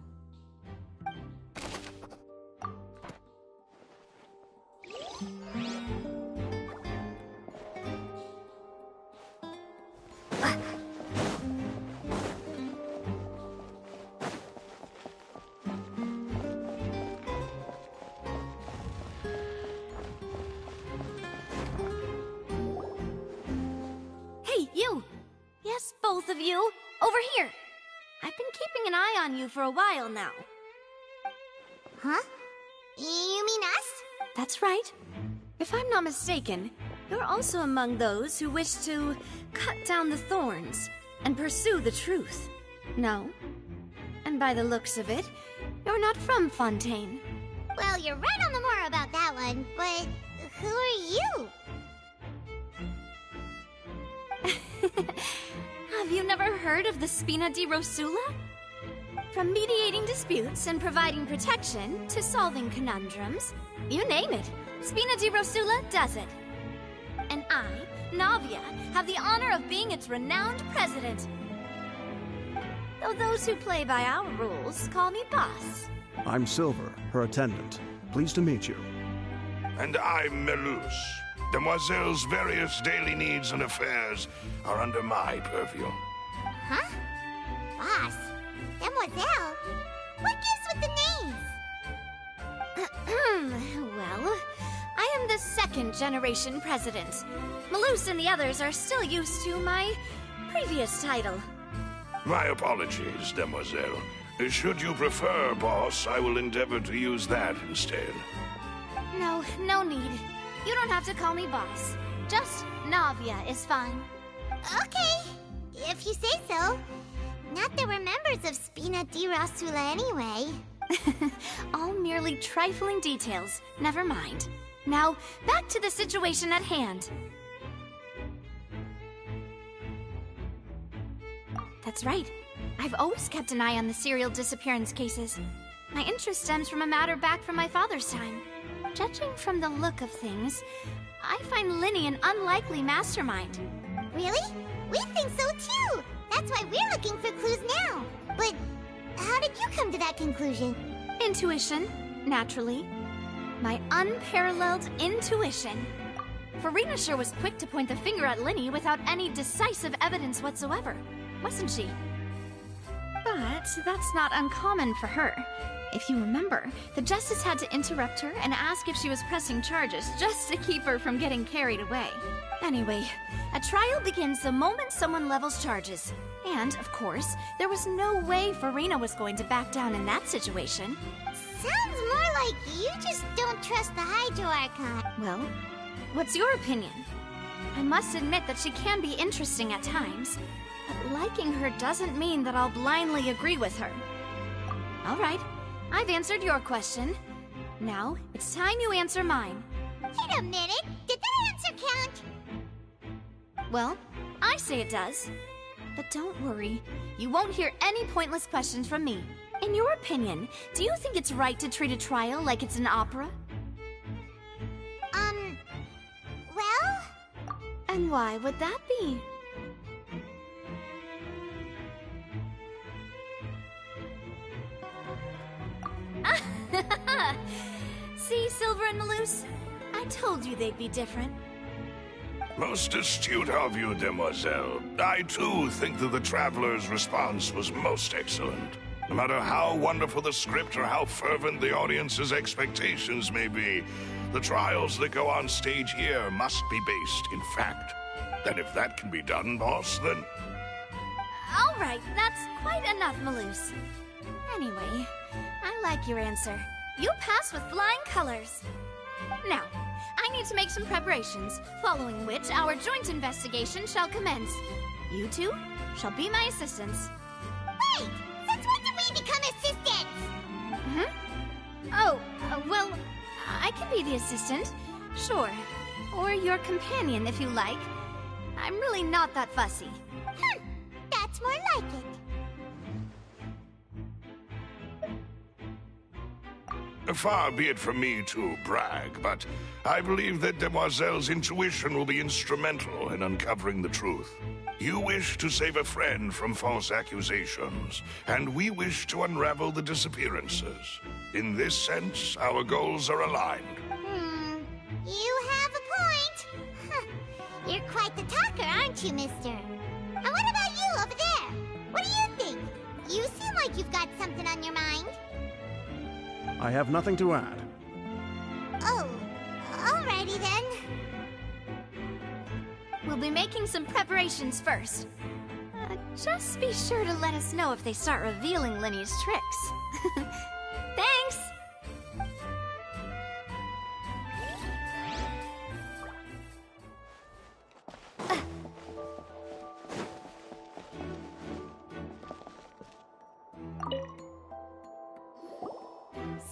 Hey, you! Yes, both of you! Over here! I've been keeping an eye on you for a while now. Huh? You mean us? That's right. If I'm not mistaken, you're also among those who wish to cut down the thorns and pursue the truth. No? And by the looks of it, you're not from Fontaine. Well, you're right on the more about that one, but who are you? Have you never heard of the Spina di Rosula? From mediating disputes and providing protection to solving conundrums, you name it, Spina di Rosula does it. And I, Navia, have the honor of being its renowned president. though those who play by our rules call me boss. I'm Silver, her attendant. Pleased to meet you. And I'm Melus. Demoiselle's various daily needs and affairs are under my purview. Huh? Boss? Demoiselle? What gives with the names? Well, I am the second generation president. Malus and the others are still used to my previous title. My apologies, Demoiselle. Should you prefer, boss, I will endeavor to use that instead. No, no need. You don't have to call me boss. Just Navia is fine. Okay, if you say so. Not that we're members of Spina di Rasula anyway. All merely trifling details. Never mind. Now, back to the situation at hand. That's right. I've always kept an eye on the serial disappearance cases. My interest stems from a matter back from my father's time. Judging from the look of things, I find Linny an unlikely mastermind. Really? We think so too! That's why we're looking for clues now! But how did you come to that conclusion? Intuition, naturally. My unparalleled intuition. Farina sure was quick to point the finger at Linny without any decisive evidence whatsoever, wasn't she? But that's not uncommon for her. If you remember, the Justice had to interrupt her and ask if she was pressing charges just to keep her from getting carried away. Anyway, a trial begins the moment someone levels charges. And, of course, there was no way Farina was going to back down in that situation. Sounds more like you just don't trust the Hydro Archon. Well, what's your opinion? I must admit that she can be interesting at times, but liking her doesn't mean that I'll blindly agree with her. All right, I've answered your question. Now, it's time you answer mine. Wait a minute, did that answer count? Well, I say it does. But don't worry, you won't hear any pointless questions from me. In your opinion, do you think it's right to treat a trial like it's an opera? Well? And why would that be? See, Silver and Malus? I told you they'd be different. Most astute of you, Demoiselle. I, too, think that the Traveler's response was most excellent. No matter how wonderful the script or how fervent the audience's expectations may be, the trials that go on stage here must be based in fact. And if that can be done, boss, then... All right, that's quite enough, Malus. Anyway, I like your answer. You pass with flying colors. Now, I need to make some preparations, following which our joint investigation shall commence. You two shall be my assistants. Wait! Since when did we become assistants? Oh, well, I can be the assistant, sure. Or your companion, if you like. I'm really not that fussy. That's more like it. Far be it from me to brag, but I believe that Demoiselle's intuition will be instrumental in uncovering the truth. You wish to save a friend from false accusations, and we wish to unravel the disappearances. In this sense, our goals are aligned. You have a point. You're quite the talker, aren't you, mister? And what about you over there? What do you think? You seem like you've got something on your mind. I have nothing to add. Oh, alrighty then. We'll be making some preparations first. Just be sure to let us know if they start revealing Linny's tricks. Thanks!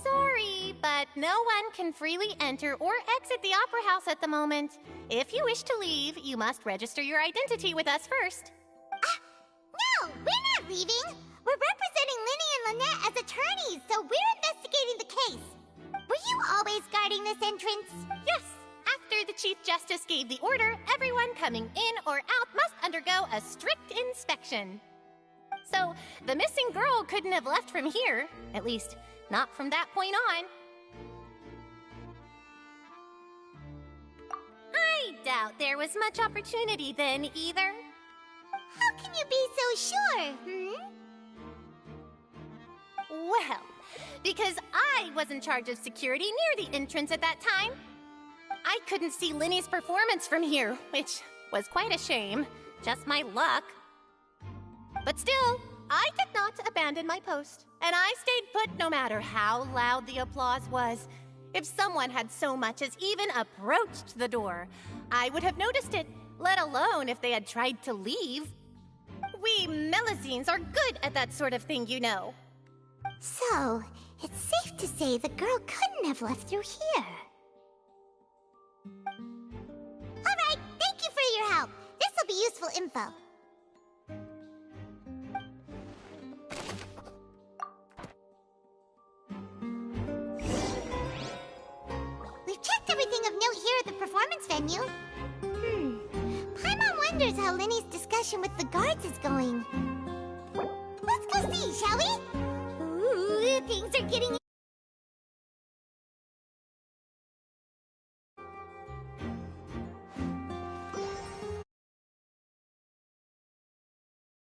Sorry, but no one can freely enter or exit the Opera House at the moment. If you wish to leave, you must register your identity with us first. No, we're not leaving. We're representing Linny and Lynette as attorneys, so we're investigating the case. Were you always guarding this entrance? Yes. After the Chief Justice gave the order, everyone coming in or out must undergo a strict inspection. So, the missing girl couldn't have left from here. At least, not from that point on. I doubt there was much opportunity then, either. How can you be so sure, Well, because I was in charge of security near the entrance at that time. I couldn't see Linny's performance from here, which was quite a shame. Just my luck. But still, I did not abandon my post, and I stayed put no matter how loud the applause was. If someone had so much as even approached the door, I would have noticed it, let alone if they had tried to leave. We Melusines are good at that sort of thing, you know. So, it's safe to say the girl couldn't have left through here. Alright, thank you for your help. This'll be useful info. We've checked everything of note here at the performance venue. Paimon wonders how Linny's discussion with the guards is going. Let's go see, shall we? Ooh, things are getting